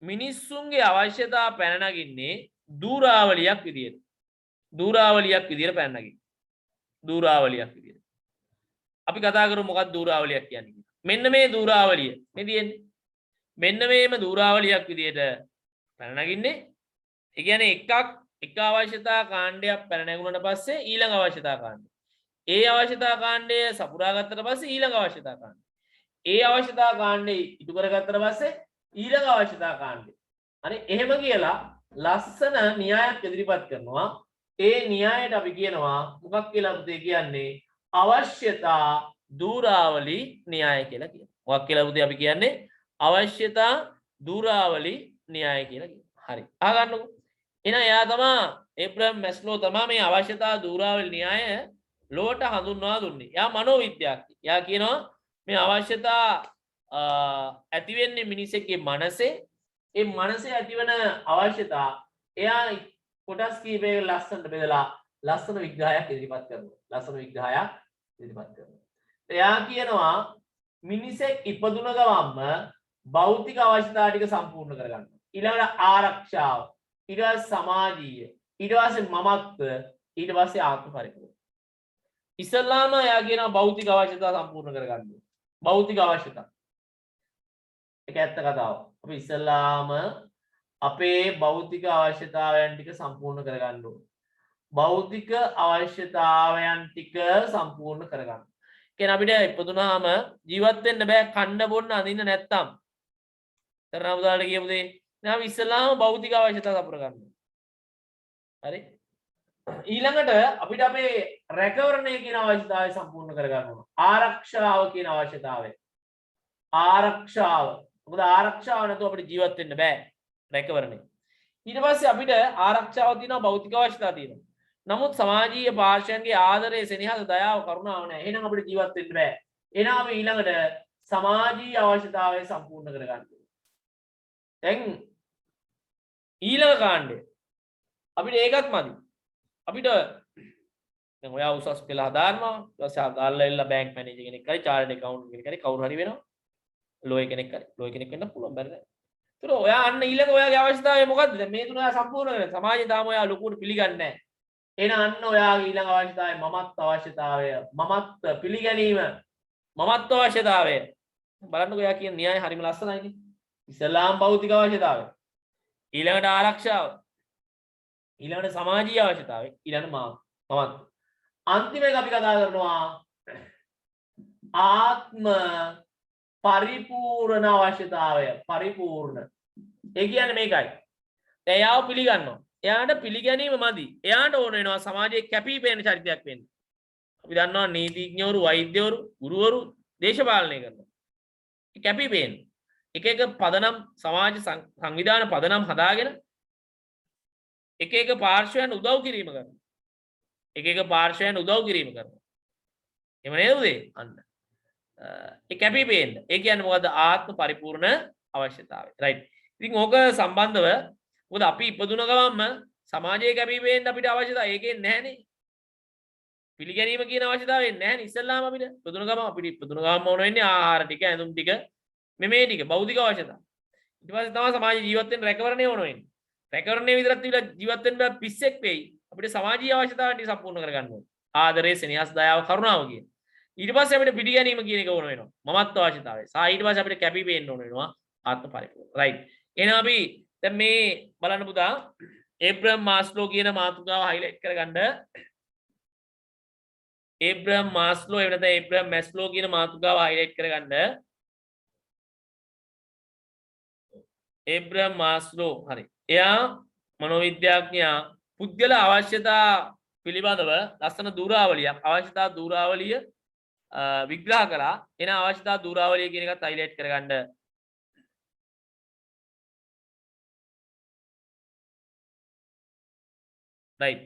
S1: මිනිස්සුන්ගේ අවශ්‍යතා පැන නගින්නේ දූරාවලියක් විදියට. දූරාවලියක් විදියට පැන නගින්න. දූරාවලියක් විදියට. අපි කතා කරමු මොකක්ද දූරාවලියක් කියන්නේ කියලා. මෙන්න මේ දූරාවලිය. මේ තියෙන්නේ. මෙන්න මේම දූරාවලියක් විදියට පැන නගින්නේ. ඒ කියන්නේ එක අවශ්‍යතා කාණ්ඩයක් පැන නැගුණාට පස්සේ ඊළඟ අවශ්‍යතා කාණ්ඩය. ඒ අවශ්‍යතා කාණ්ඩය සපුරා ගත්තට පස්සේ ඊළඟ අවශ්‍යතා කාණ්ඩය. ඒ අවශ්‍යතා කාණ්ඩය ඉටු කරගත්තට පස්සේ ඊළඟ අවශ්‍යතා කාණ්ඩය. හරි එහෙම කියලා ලස්සන න්‍යායක් ඉදිරිපත් කරනවා. ඒ න්‍යායට අපි කියනවා මොකක් කියලා පුතේ කියන්නේ අවශ්‍යතා දූරාවලි න්‍යාය කියලා කියනවා. මොකක් කියලා පුතේ අපි කියන්නේ අවශ්‍යතා දූරාවලි න්‍යාය කියලා කියනවා. හරි. අහගන්නකෝ. එහෙනම් එයා තමයි ඒබ්‍රහම් මැස්ලෝ තමයි මේ අවශ්‍යතා දූරාවලි න්‍යාය ලෝට හඳුන්වා දුන්නේ. එයා මනෝවිද්‍යාඥයෙක්. එයා කියනවා මේ අවශ්‍යතා ඇති වෙන්නේ මිනිසෙක්ගේ මනසේ. ඒ මනසේ ඇතිවන අවශ්‍යතා එයා කොටස් කීපයක ලස්සනට බෙදලා ලස්සන විග්‍රහයක් ඉදිරිපත් කරනවා. ලස්සන විග්‍රහයක් ඉදිරිපත් කරනවා. එයා කියනවා මිනිසෙක් ඉපදුන ගමන්ම භෞතික අවශ්‍යතා ටික සම්පූර්ණ කරගන්නවා. ඊළඟට ආරක්ෂාව, ඊට පස්සේ සමාජීය, ඊට පස්සේ මමත්ව, ඊට පස්සේ ආත්ම පරිපූර්ණ. ඉස්සල්ලාම එයා කියනවා භෞතික අවශ්‍යතා සම්පූර්ණ කරගන්න. භෞතික අවශ්‍යතා. ඒක ඇත්ත කතාව. අපි ඉස්සල්ලාම අපේ භෞතික අවශ්‍යතාවයන් ටික සම්පූර්ණ කරගන්න ඕනේ. භෞතික අවශ්‍යතාවයන් ටික සම්පූර්ණ කරගන්න. කියන්නේ අපිට ඉපදුනාම ජීවත් වෙන්න බෑ කන්න බොන්න අඳින්න නැත්තම්. කරන උදාහරණ කියමු දේ. දැන් අපි ඉස්සල්ලාම භෞතික අවශ්‍යතා සපුර ගන්නවා. හරි? ඊළඟට අපිට අපේ රැකවරණය කියන අවශ්‍යතාවය සම්පූර්ණ කරගන්න ඕන. ආරක්ෂාව කියන අවශ්‍යතාවය. ආරක්ෂාව. මොකද ආරක්ෂාව නැතුව අපිට ජීවත් වෙන්න බෑ. රැකවරණය. ඊට පස්සේ අපිට ආරක්ෂාව තියෙනවා භෞතික අවශ්‍යතාව තියෙනවා. නමුත් සමාජීය පාර්ශ්වයන්ගේ ආදරය, සෙනෙහස, දයාව, කරුණාව නැහැ. එහෙනම් අපිට ජීවත් වෙන්න බෑ. එහෙනම් අපි ඊළඟට සමාජීය අවශ්‍යතාවය සම්පූර්ණ කරගන්න ඕනේ. දැන් ඊළඟ කාණ්ඩය අපිට ඒකත් මදි. අපිට දැන් ඔයා උසස් පෙළ හදානවා ඊට පස්සේ අදාළ ඉල්ල බැංක් මැනේජර් කෙනෙක් හරි චාර්ට් ඇකවුන්ට් කෙනෙක් හරි කවුරු හරි වෙනවා ලෝය කෙනෙක් හරි ලෝය කෙනෙක් වෙන්න පුළුවන් බැරි නෑ. ඒතර ඔයා අන්න ඊළඟ ඔයාගේ අවශ්‍යතාවය මොකද්ද? දැන් මේ තුන ඔයා සම්පූර්ණ කරලා සමාජයේ තාම ඔයා ලොකුවට පිළිගන්නේ නැහැ. එහෙනම් අන්න ඔයාගේ ඊළඟ අවශ්‍යතාවය මමත්ව අවශ්‍යතාවය මමත්ව පිළිගැනීම මමත්ව අවශ්‍යතාවය බලන්නකෝ ඔයා කියන න්‍යාය හරිම ලස්සනයිනේ. ඉස්ලාම් භෞතික අවශ්‍යතාවය ඊළඟට ආරක්ෂාව ඊළඟට සමාජීය අවශ්‍යතාවය ඊළඟට මමත්ව අන්තිම එක අපි කතා කරනවා ආත්ම පරිපූර්ණ අවශ්‍යතාවය පරිපූර්ණ ඒ කියන්නේ මේකයි එයාව පිළිගන්නවා එයාට පිළිගැනීම මදි එයාට ඕන වෙනවා සමාජයේ කැපිපෙන චරිතයක් වෙන්න අපි දන්නවා නීතිඥවරු වෛද්‍යවරු ගුරුවරු දේශපාලනය කරනවා කැපිපෙන එක එක පදනම් සමාජ සංවිධාන පදනම් හදාගෙන එක එක පාර්ශ්වයන් උදව් කිරීම කරනවා එක එක පාර්ශ්වයන් උදව් කිරීම කරනවා එහෙම නේද උදේ අන්න ඒ කැපිපෙන්න ඒ කියන්නේ මොකද්ද ආත්ම පරිපූර්ණ අවශ්‍යතාවය රයිට් ඉතින් ඕක සම්බන්ධව මොකද අපි ඉපදුන ගමන්ම සමාජයේ කැපිපෙන්න අපිට අවශ්‍යතාවය ඒකෙන් නැහනේ පිළිගැනීම කියන අවශ්‍යතාවය නැහනේ ඉස්සල්ලාම අපිට ඉපදුන ගමන් අපිට ඉපදුන ගමන් ඕන වෙන්නේ ආහාර ටික ඇඳුම් ටික මේ ටික භෞතික අවශ්‍යතාව ඊට පස්සේ තමයි සමාජ ජීවත් වෙන්න රැකවරණය ඕන වෙන්නේ රැකවරණය විතරක් තිබිලා ජීවත් වෙන්න බෑ පිස්සෙක් වෙයි අපිට සමාජීය අවශ්‍යතාවන් ටික සම්පූර්ණ කරගන්න ඕනේ ආදරය සෙනෙහස දයාව කරුණාව කියන ඊට පස්සේ අපිට පිළිගැනීම කියන එක ඕන වෙනවා මමත්ව අවශ්‍යතාවය සහ ඊට පස්සේ අපිට කැපිපෙන්න ඕන වෙනවා ආත්ම පරිපූර්ණ රයිට් එහෙනම් අපි දැන් මේ බලන්න පුතා ඒබ්‍රහම් මාස්ලෝ කියන මාතෘකාව හයිලයිට් කරගන්න ඒබ්‍රහම් මාස්ලෝ එහෙම නැත්නම් ඒබ්‍රහම් මැස්ලෝ කියන මාතෘකාව හයිලයිට් කරගන්න ඒබ්‍රහම් මාස්ලෝ හරි එයා මනෝවිද්‍යාඥයා පුද්ගල අවශ්‍යතා පිළිබඳව ලස්සන දූරාවලියක් අවශ්‍යතා දූරාවලිය විග්‍රහ කළා එන අවශ්‍යතා දූරාවලිය කියන එකත් හයිලයිට් කරගන්න රයිට්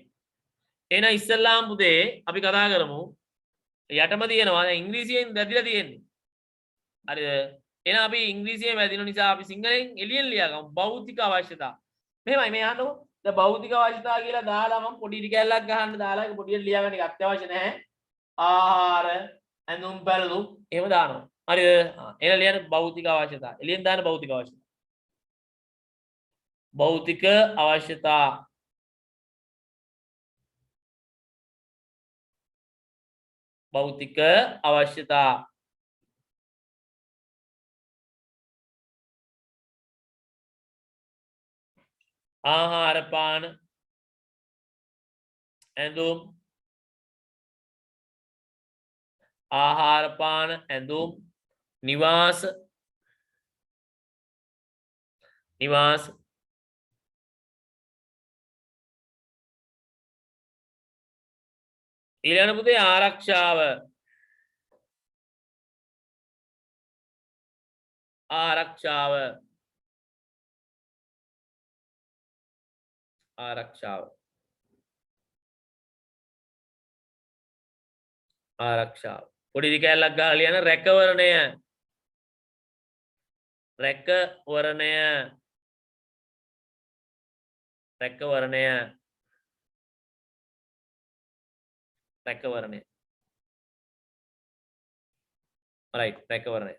S1: එහෙනම් ඉස්සල්ලාම් පුතේ අපි කතා කරමු යටම තියෙනවා දැන් ඉංග්‍රීසියෙන් වැදිලා තියෙන්නේ හරිද එහෙනම් අපි ඉංග්‍රීසියෙන් වැදින නිසා අපි සිංහලෙන් එළියෙන් ලියාගමු භෞතික අවශ්‍යතා මෙහෙමයි මේ අහන්නකො දැන් භෞතික අවශ්‍යතා කියලා දාලා මම පොඩි ඉටි කැල්ලක් ගහන්න දාලා ඒක පොඩියට ලියාගන්න එක අත්‍යවශ්‍ය නැහැ ආහාර ඇඳුම් පැළඳුම් එහෙම දානවා හරිද එහෙනම් ලියන්න භෞතික අවශ්‍යතා එළියෙන් දාන්න භෞතික අවශ්‍යතා භෞතික අවශ්‍යතා භෞතික අවශ්‍යතා ආහාර පාන ඇඳුම් ආහාර පාන ඇඳුම් නිවාස ඊළඟ පුතේ ආරක්ෂාව ආරක්ෂාව ආරක්ෂාව ආරක්ෂාව පොඩි දි කැලක් ගහලා ලියන රැකවරණය රැකවරණය රැකවරණය රැකවරණය right රැකවරණය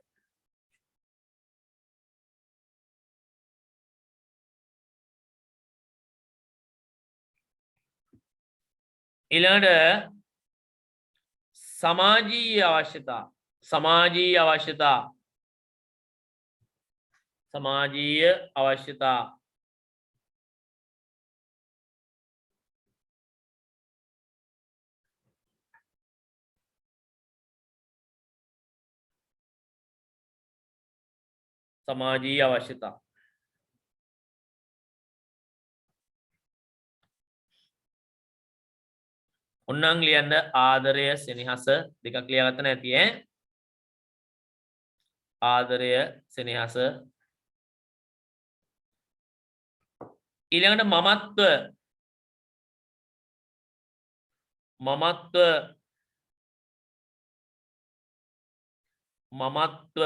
S1: ඊළඟට සමාජීය අවශ්‍යතා සමාජීය අවශ්‍යතා සමාජීය අවශ්‍යතා සමාජීය අවශ්‍යතා ඔන්නම් ලියන්න ආදරය සෙනෙහස දෙකක් ලියාගත්ත නැති ඈ ආදරය සෙනෙහස ඊළඟට මමත්ව මමත්ව මමත්ව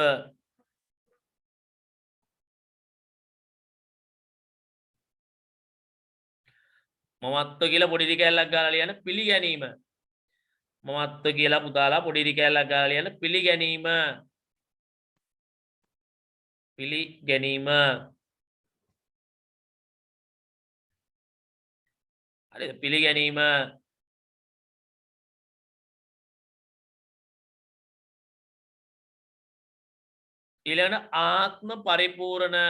S1: මමත්ව කියලා පොඩි දි කැලක් ගාලා ලියන්න පිළිගැනීම මමත්ව කියලා පුතාලා පොඩි දි කැලක් ගාලා ලියන්න පිළිගැනීම පිළිගැනීම හරිද පිළිගැනීම ඊළඟ ආත්ම පරිපූර්ණ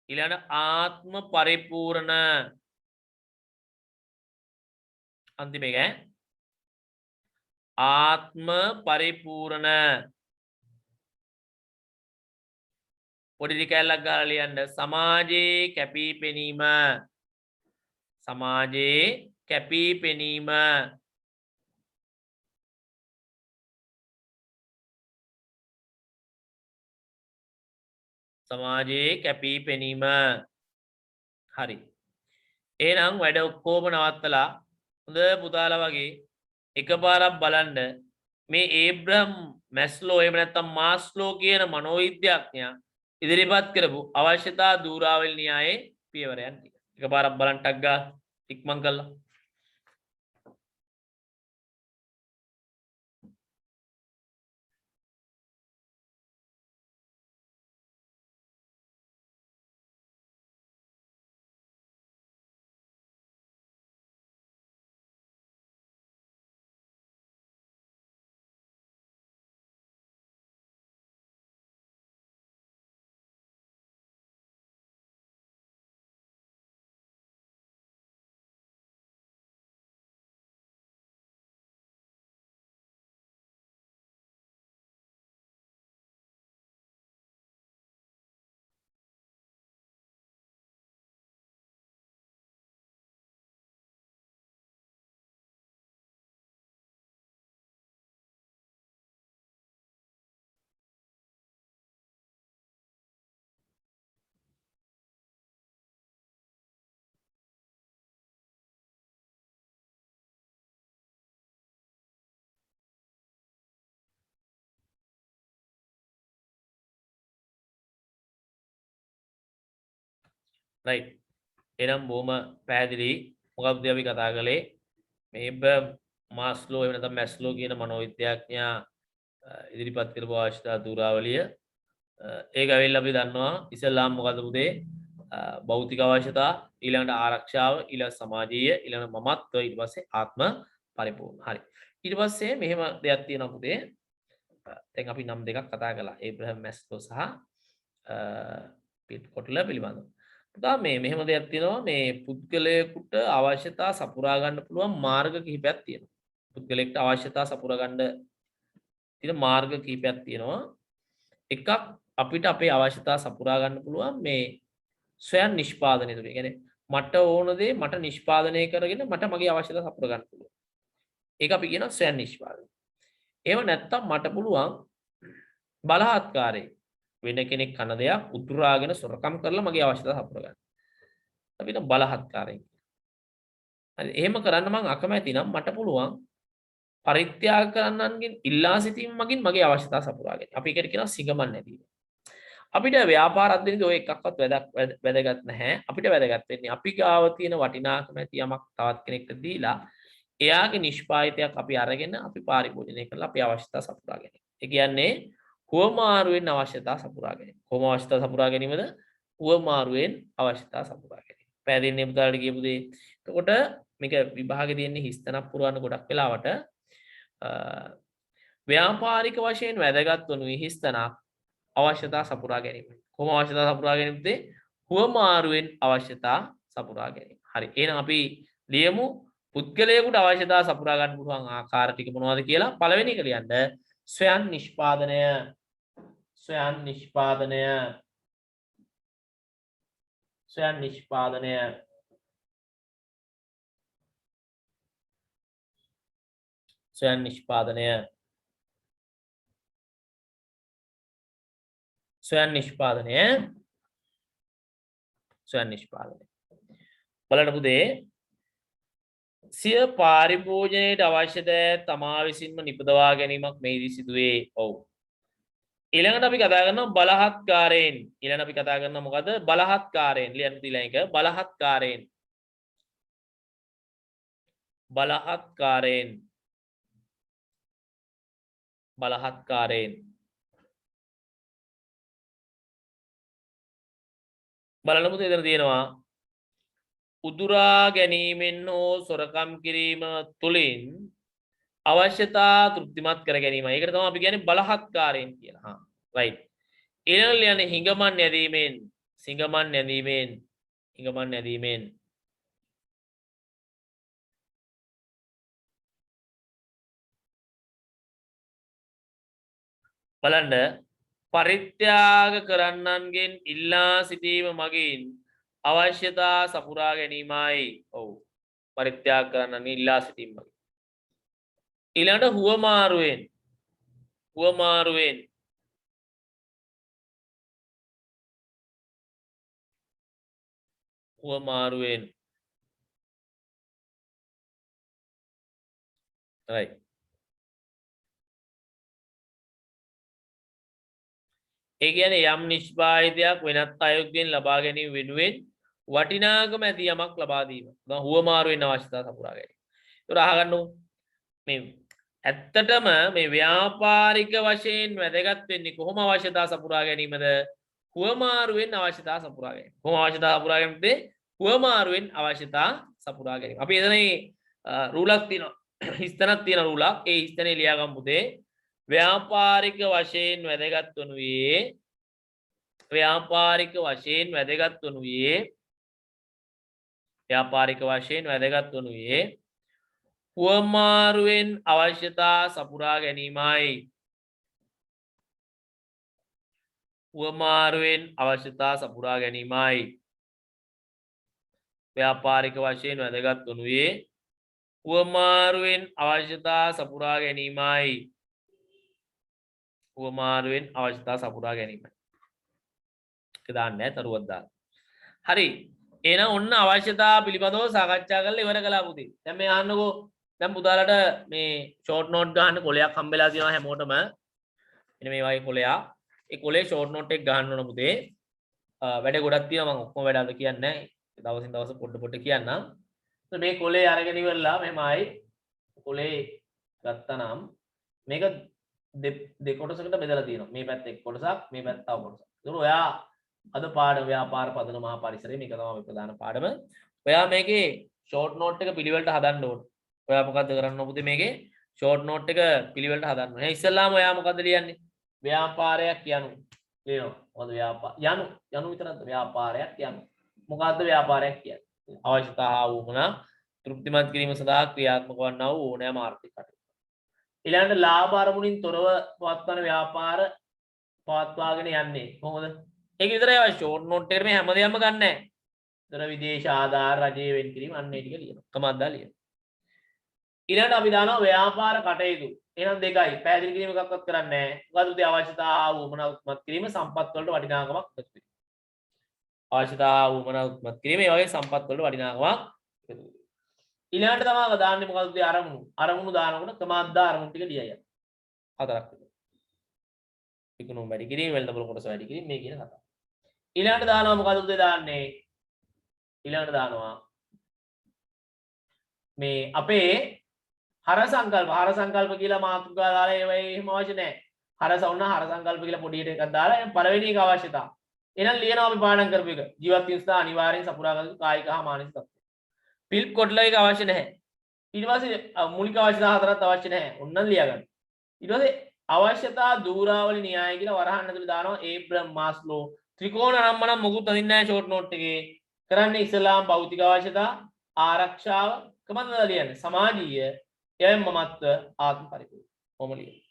S1: ඊළඟ ආත්ම පරිපූර්ණ අන්තිම එක ආත්ම පරිපූර්ණ පොඩි දි කැලක් ගාලා ලියන්න සමාජයේ කැපී පෙනීම සමාජයේ කැපී පෙනීම සමාජයේ කැපී පෙනීම හරි එහෙනම් වැඩ ඔක්කොම නවත්තලා හොඳ පුතාලා වගේ එකපාරක් බලන්න මේ ඒබ්‍රහම් මැස්ලෝ එහෙම නැත්නම් මාස්ලෝ කියන මනෝවිද්‍යාඥයා ඉදිරිපත් කරපු අවශ්‍යතා දූරාවලි න්‍යායේ පියවරයන් ටික එකපාරක් බලන්න ටක් ගා ඉක්මන් කළා right එනම් බොහොම පැහැදිලි මොකක්ද අපි කතා කළේ මේ මාස්ලෝ එහෙම නැත්නම් මැස්ලෝ කියන මනෝවිද්‍යාඥයා ඉදිරිපත් කරපු අවශ්‍යතා දූරාවලිය ඒක ඇවිල්ලා අපි දන්නවා ඉස්සෙල්ලාම මොකද්ද පුතේ භෞතික අවශ්‍යතා ඊළඟට ආරක්ෂාව ඊළඟ සමාජීය ඊළඟ මමත්ව ඊට පස්සේ ආත්ම පරිපූර්ණ හරි ඊට පස්සේ මෙහෙම දෙයක් තියෙනවා පුතේ දැන් අපි නම් දෙකක් කතා කළා ඒබ්‍රහම් මැස්ලෝ සහ පීටර් කොට්ලර් පිළිබඳව පුතා මේ මෙහෙම දෙයක් තියෙනවා මේ පුද්ගලයෙකුට අවශ්‍යතා සපුරා ගන්න පුළුවන් මාර්ග කිහිපයක් තියෙනවා පුද්ගලයෙක්ට අවශ්‍යතා සපුරා ගන්න තියෙන මාර්ග කිහිපයක් තියෙනවා එකක් අපිට අපේ අවශ්‍යතා සපුරා ගන්න පුළුවන් මේ ස්වයං නිෂ්පාදනය තුළ. ඒ කියන්නේ මට ඕන දේ මට නිෂ්පාදනය කරගෙන මට මගේ අවශ්‍යතා සපුරා ගන්න පුළුවන්. ඒක අපි කියනවා ස්වයං නිෂ්පාදනය. එහෙම නැත්තම් මට පුළුවන් බලහත්කාරයෙන් වෙන කෙනෙක් කන දෙයක් උදුරාගෙන සොරකම් කරලා මගේ අවශ්‍යතාව සපුර ගන්න. අපි කියන බලහත්කාරයෙන්. හරි එහෙම කරන්න මම අකමැති නම් මට පුළුවන් පරිත්‍යාග කරන්නන්ගෙන් ඉල්ලා සිටීම මගින් මගේ අවශ්‍යතාව සපුරා ගැනීම. අපි ඒකට කියනවා සිඟමන් නැදීම. අපිට ව්‍යාපාර අධ්‍යයනයේදී ඔය එකක්වත් වැදගත් නැහැ. අපිට වැදගත් වෙන්නේ අපි ගාව තියෙන වටිනාකම ඇති යමක් තවත් කෙනෙක්ට දීලා එයාගේ නිෂ්පාදිතයක් අපි අරගෙන අපි පරිභෝජනය කරලා අපි අවශ්‍යතාව සපුරා ගැනීම. ඒ කියන්නේ හුවමාරුවෙන් අවශ්‍යතාව සපුරා ගැනීම. කොහොම අවශ්‍යතාව සපුරා ගැනීමද? හුවමාරුවෙන් අවශ්‍යතාව සපුරා ගැනීම. පැහැදිලිනේ පුතාලට කියපු දේ. එතකොට මේක විභාගෙ දෙන්නේ හිස්තනක් පුරවන්න ගොඩක් වෙලාවට ව්‍යාපාරික වශයෙන් වැදගත් වනු හිස්තනක් අවශ්‍යතා සපුරා ගැනීම. කොහොම අවශ්‍යතා සපුරා ගැනීමද? හුවමාරුවෙන් අවශ්‍යතා සපුරා ගැනීම. හරි. එහෙනම් අපි ලියමු පුද්ගලයෙකුට අවශ්‍යතා සපුරා ගන්න පුළුවන් ආකාර ටික මොනවද කියලා. පළවෙනි එක ලියන්න ස්වයං නිෂ්පාදනය. ස්වයං නිෂ්පාදනය. ස්වයං නිෂ්පාදනය. ස්වයං නිෂ්පාදනය. ස්වයං නිෂ්පාදනය. ස්වයං නිෂ්පාදනය. බලන්න පුතේ සිය පරිභෝජනයට අවශ්‍ය දෑ තමා විසින්ම නිපදවා ගැනීමක් මෙහිදී සිදුවේ. ඔව්. ඊළඟට අපි කතා කරනවා බලහත්කාරයෙන්. ඊළඟ අපි කතා කරනවා මොකද? බලහත්කාරයෙන්. ලියන්න තියලා එක බලහත්කාරයෙන්. බලහත්කාරයෙන්. බලහත්කාරයෙන්. බලන්න පුතේ එතන තියෙනවා උදුරා ගැනීමෙන් හෝ සොරකම් කිරීම තුළින් අවශ්‍යතා තෘප්තිමත් කර ගැනීම. ඒකට තමයි අපි කියන්නේ බලහත්කාරයෙන් කියලා. හා රයිට්. ඊළඟ ලියන්නේ හිඟමන් නැදීමෙන්. සිඟමන් නැදීමෙන්. හිඟමන් නැදීමෙන්. බලන්න පරිත්‍යාග කරන්නන්ගෙන් ඉල්ලා සිටීම මගින් අවශ්‍යතා සපුරා ගැනීමයි. ඔව්. පරිත්‍යාග කරන්නන් ඉල්ලා සිටීම මගින්. ඊළඟට හුවමාරුවෙන්. හුවමාරුවෙන්. හුවමාරුවෙන්. right. ඒ කියන්නේ යම් නිෂ්පාදිතයක් වෙනත් අයෙකුගෙන් ලබා ගැනීම වෙනුවෙන් වටිනාකම ඇති යමක් ලබා දීම. දැන් හුවමාරුවෙන් අවශ්‍යතාව සපුරා ගැනීම. ඒක අහගන්නු මේ ඇත්තටම මේ ව්‍යාපාරික වශයෙන් වැදගත් වෙන්නේ කොහොම අවශ්‍යතාව සපුරා ගැනීමද? හුවමාරුවෙන් අවශ්‍යතාව සපුරා ගැනීම. කොහොම අවශ්‍යතාව සපුරා ගැනීමද? හුවමාරුවෙන් අවශ්‍යතාව සපුරා ගැනීම. අපි එතනයි රූලක් තියෙනවා. හිස්තනක් තියෙන රූලක්. ඒ හිස්තනේ ලියා ගමු පුතේ. ව්‍යාපාරික වශයෙන් වැදගත් වනුයේ ව්‍යාපාරික වශයෙන් වැදගත් වනුයේ ව්‍යාපාරික වශයෙන් වැදගත් වනුයේ හුවමාරුවෙන් අවශ්‍යතා සපුරා ගැනීමයි. හුවමාරුවෙන් අවශ්‍යතා සපුරා ගැනීමයි. ව්‍යාපාරික වශයෙන් වැදගත් වනුයේ හුවමාරුවෙන් අවශ්‍යතා සපුරා ගැනීමයි. හුවමාරුවෙන් අවශ්‍යතා සපුරා ගැනීමයි. ඒක දාන්න නෑ තරුවක් දාන්න. හරි. එහෙනම් ඔන්න අවශ්‍යතා පිළිබඳව සාකච්ඡා කරලා ඉවර කළා පුතේ. දැන් මේ අහන්නකෝ දැන් පුතාලට මේ ෂෝට් නෝට් ගන්න කොලයක් හම්බෙලා තියෙනවා හැමෝටම. මෙන්න මේ වගේ කොලයක්. ඒ කොලේ ෂෝට් නෝට් එක ගන්න ඕන පුතේ. වැඩ ගොඩක් තියෙනවා මම ඔක්කොම වැඩ අද කියන්නේ නැහැ. දවසින් දවස පොඩ පොඩ කියන්නම්. මේ කොලේ අරගෙන ඉවරලා මෙහෙමයි කොලේ ගත්තා නම් මේක දෙකොටසකට බෙදලා තියෙනවා. මේ පැත්ත එක් කොටසක්, මේ පැත්ත තව කොටසක්. ඒක ඔයා අද පාඩම ව්‍යාපාර පදන මහා පරිසරයේ මේක තමයි ප්‍රධාන පාඩම. ඔයා මේකේ ෂෝට් නෝට් එක පිළිවෙලට හදන්න ඕන. ඔයා මොකද්ද කරන්න ඕන පුතේ මේකේ ෂෝට් නෝට් එක පිළිවෙලට හදන්න ඕන. එහෙනම් ඉස්සෙල්ලාම ඔයා මොකද්ද ලියන්නේ? ව්‍යාපාරයක් යනු. ලියනවා. මොකද යනු විතරක්ද ව්‍යාපාරයක් යනු. මොකද්ද ව්‍යාපාරයක් කියන්නේ? අවශ්‍යතා හා වුමනා තෘප්තිමත් කිරීම සඳහා ක්‍රියාත්මක වන්නා වූ ඕනෑම ආර්ථික කටයුතු. ඊළඟට ලාභ අරමුණින් තොරව පවත්වන ව්‍යාපාර පවත්වාගෙන යන්නේ කොහොමද? ඒක විතරයි අවශ්‍ය. ෂෝට් නෝට් එකට මේ හැමදේම ගන්න නැහැ. ඒතර විදේශ ආධාර රජයේ වෙන් කිරීම අන්න ඒ ටික ලියනවා. කමක් දාලා ලියනවා. ඊළඟට අපි දානවා ව්‍යාපාර කටයුතු. එහෙනම් දෙකයි. පැහැදිලි කිරීම එකක්වත් කරන්නේ නැහැ. මොකද උදේ අවශ්‍යතා හා වුමනා උත්මත් කිරීම සම්පත් වලට වටිනාකමක් එකතු වෙනවා. අවශ්‍යතා වුමනා උත්මත් කිරීම ඒ වගේ සම්පත් වලට වටිනාකමක් එකතු වෙනවා. ඊළඟට තමයි දාන්නේ මොකද උදේ අරමුණු. අරමුණු දානකොට ක්‍රමාද්දා අරමුණු ටික ලියයි. හතරක් වෙනවා. ඉක්ුණුම් වැඩි කිරීම වෙළඳපොළ කොටස වැඩි කිරීම මේ කියන කතාව. ඊළඟට දානවා මොකද උදේ දාන්නේ? ඊළඟට දානවා මේ අපේ හර සංකල්ප කියලා මාතෘකා දාලා ඒවයි එහෙම අවශ්‍ය නැහැ. හරස වුණා හර සංකල්ප කියලා පොඩියට එකක් දාලා පළවෙනි එක අවශ්‍යතාව. එහෙනම් ලියනවා අපි පාඩම් කරපු එක. ජීවත් වීම සඳහා අනිවාර්යෙන් සපුරාගත කායික හා මානසික තත්ත්ව. පිල්ප් කොටලා එක අවශ්‍ය නැහැ. ඊට පස්සේ මූලික අවශ්‍යතා හතරක් අවශ්‍ය නැහැ. ඔන්නම් ලියා ගන්න. ඊට පස්සේ අවශ්‍යතා දූරාවලි න්‍යාය කියලා වරහන් ඇතුළේ දානවා ඒබ්‍රම් මාස්ලෝ ත්‍රිකෝණ අනම්මනම් මොකුත් අදින්නේ නැහැ ෂෝට් නෝට් එකේ. කරන්නේ ඉස්ලාම් භෞතික අවශ්‍යතා ආරක්ෂාව කොහොමද ලියන්නේ? සමාජීය එයම මමත්ව ආත්ම පරිපූර්ණ. කොහොම ලියන්නේ?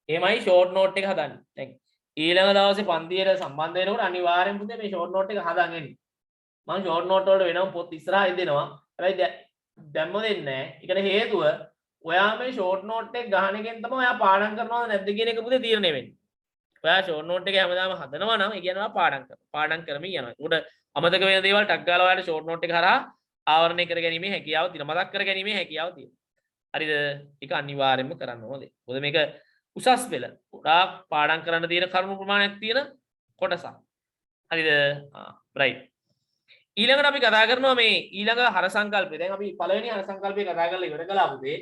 S1: එමයි ෂෝට් නෝට් එක හදන්නේ. දැන් ඊළඟ දවසේ පන්තියට සම්බන්ධ වෙනකොට අනිවාර්යෙන් පුතේ මේ ෂෝට් නෝට් එක හදන් එන්න. මම ෂෝට් නෝට් වලට වෙනම පොත් ඉස්සරහා දෙනවා. හැබැයි දැම්ම දෙන්නේ නැහැ. ඒකට හේතුව ඔයා මේ ෂෝට් නෝට් එක ගහන එකෙන් තමයි ඔයා පාඩම් කරනවද නැද්ද කියන එක පුතේ තීරණය වෙන්නේ. ඔයා ෂෝට් නෝට් එක හැමදාම හදනවා නම් ඒ කියන්නේ ඔයා පාඩම් කරනවා. පාඩම් කරමින් යනවා. උඩ අමතක වෙන දේවල් ටක් ගාලා ඔයාලට ෂෝට් නෝට් එක හරහා ආවරණය කර ගැනීමේ හැකියාව තියෙනවා. මතක් කර ගැනීමේ හැකියාව තියෙනවා. හරිද? ඒක අනිවාර්යයෙන්ම කරන්න ඕනේ. මොකද මේක උසස් පෙළ. ගොඩාක් පාඩම් කරන්න තියෙන කරුණු ප්‍රමාණයක් තියෙන කොටසක්. හරිද? රයිට්. ඊළඟට අපි කතා කරනවා මේ ඊළඟ හර සංකල්පය. දැන් අපි පළවෙනි හර සංකල්පය කතා කරලා ඉවර කළා පුතේ.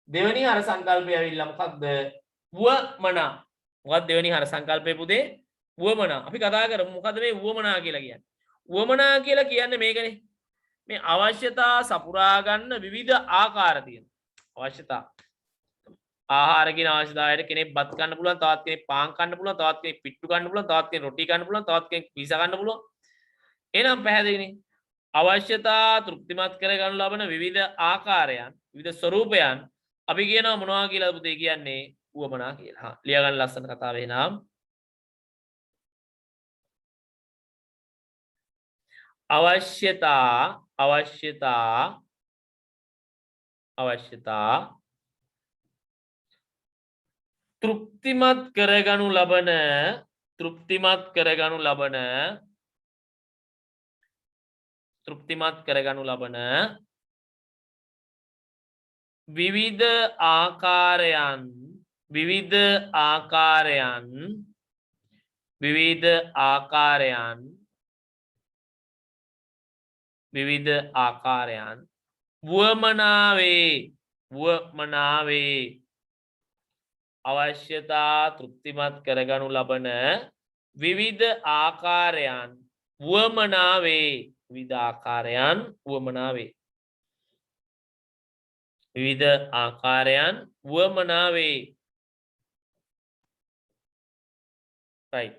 S1: දෙවෙනි හර සංකල්පය ඇවිල්ලා මොකක්ද? වමනා. මොකක්ද දෙවෙනි හර සංකල්පය පුතේ? වමනා. අපි කතා කරමු මොකද්ද මේ වමනා කියලා කියන්නේ? වමනා කියලා කියන්නේ මේකනේ. මේ අවශ්‍යතා සපුරා ගන්න විවිධ ආකාර තියෙනවා. අවශ්‍යතා. ආහාර කියන අවශ්‍යතාවයට කෙනෙක් බත් කන්න පුළුවන්, තවත් කෙනෙක් පාන් කන්න පුළුවන්, තවත් කෙනෙක් පිට්ටු කන්න පුළුවන්, තවත් කෙනෙක් රොටි කන්න පුළුවන්, තවත් කෙනෙක් පීසා කන්න පුළුවන්. එහෙනම් පැහැදිලිනේ. අවශ්‍යතා තෘප්තිමත් කර ගන්න ලබන විවිධ ආකාරයන්, විවිධ ස්වරූපයන් අපි කියනවා මොනවා කියලාද පුතේ කියන්නේ? උවමනා කියලා. හා ලියා ගන්න ලස්සන කතාව එහෙනම්. අවශ්‍යතා තෘප්තිමත් කරගනු ලබන විවිධ ආකාරයන් වුවමනාවේ අවශ්‍යතා තෘප්තිමත් කරගනු ලබන විවිධ ආකාරයන් වුවමනාවේ right.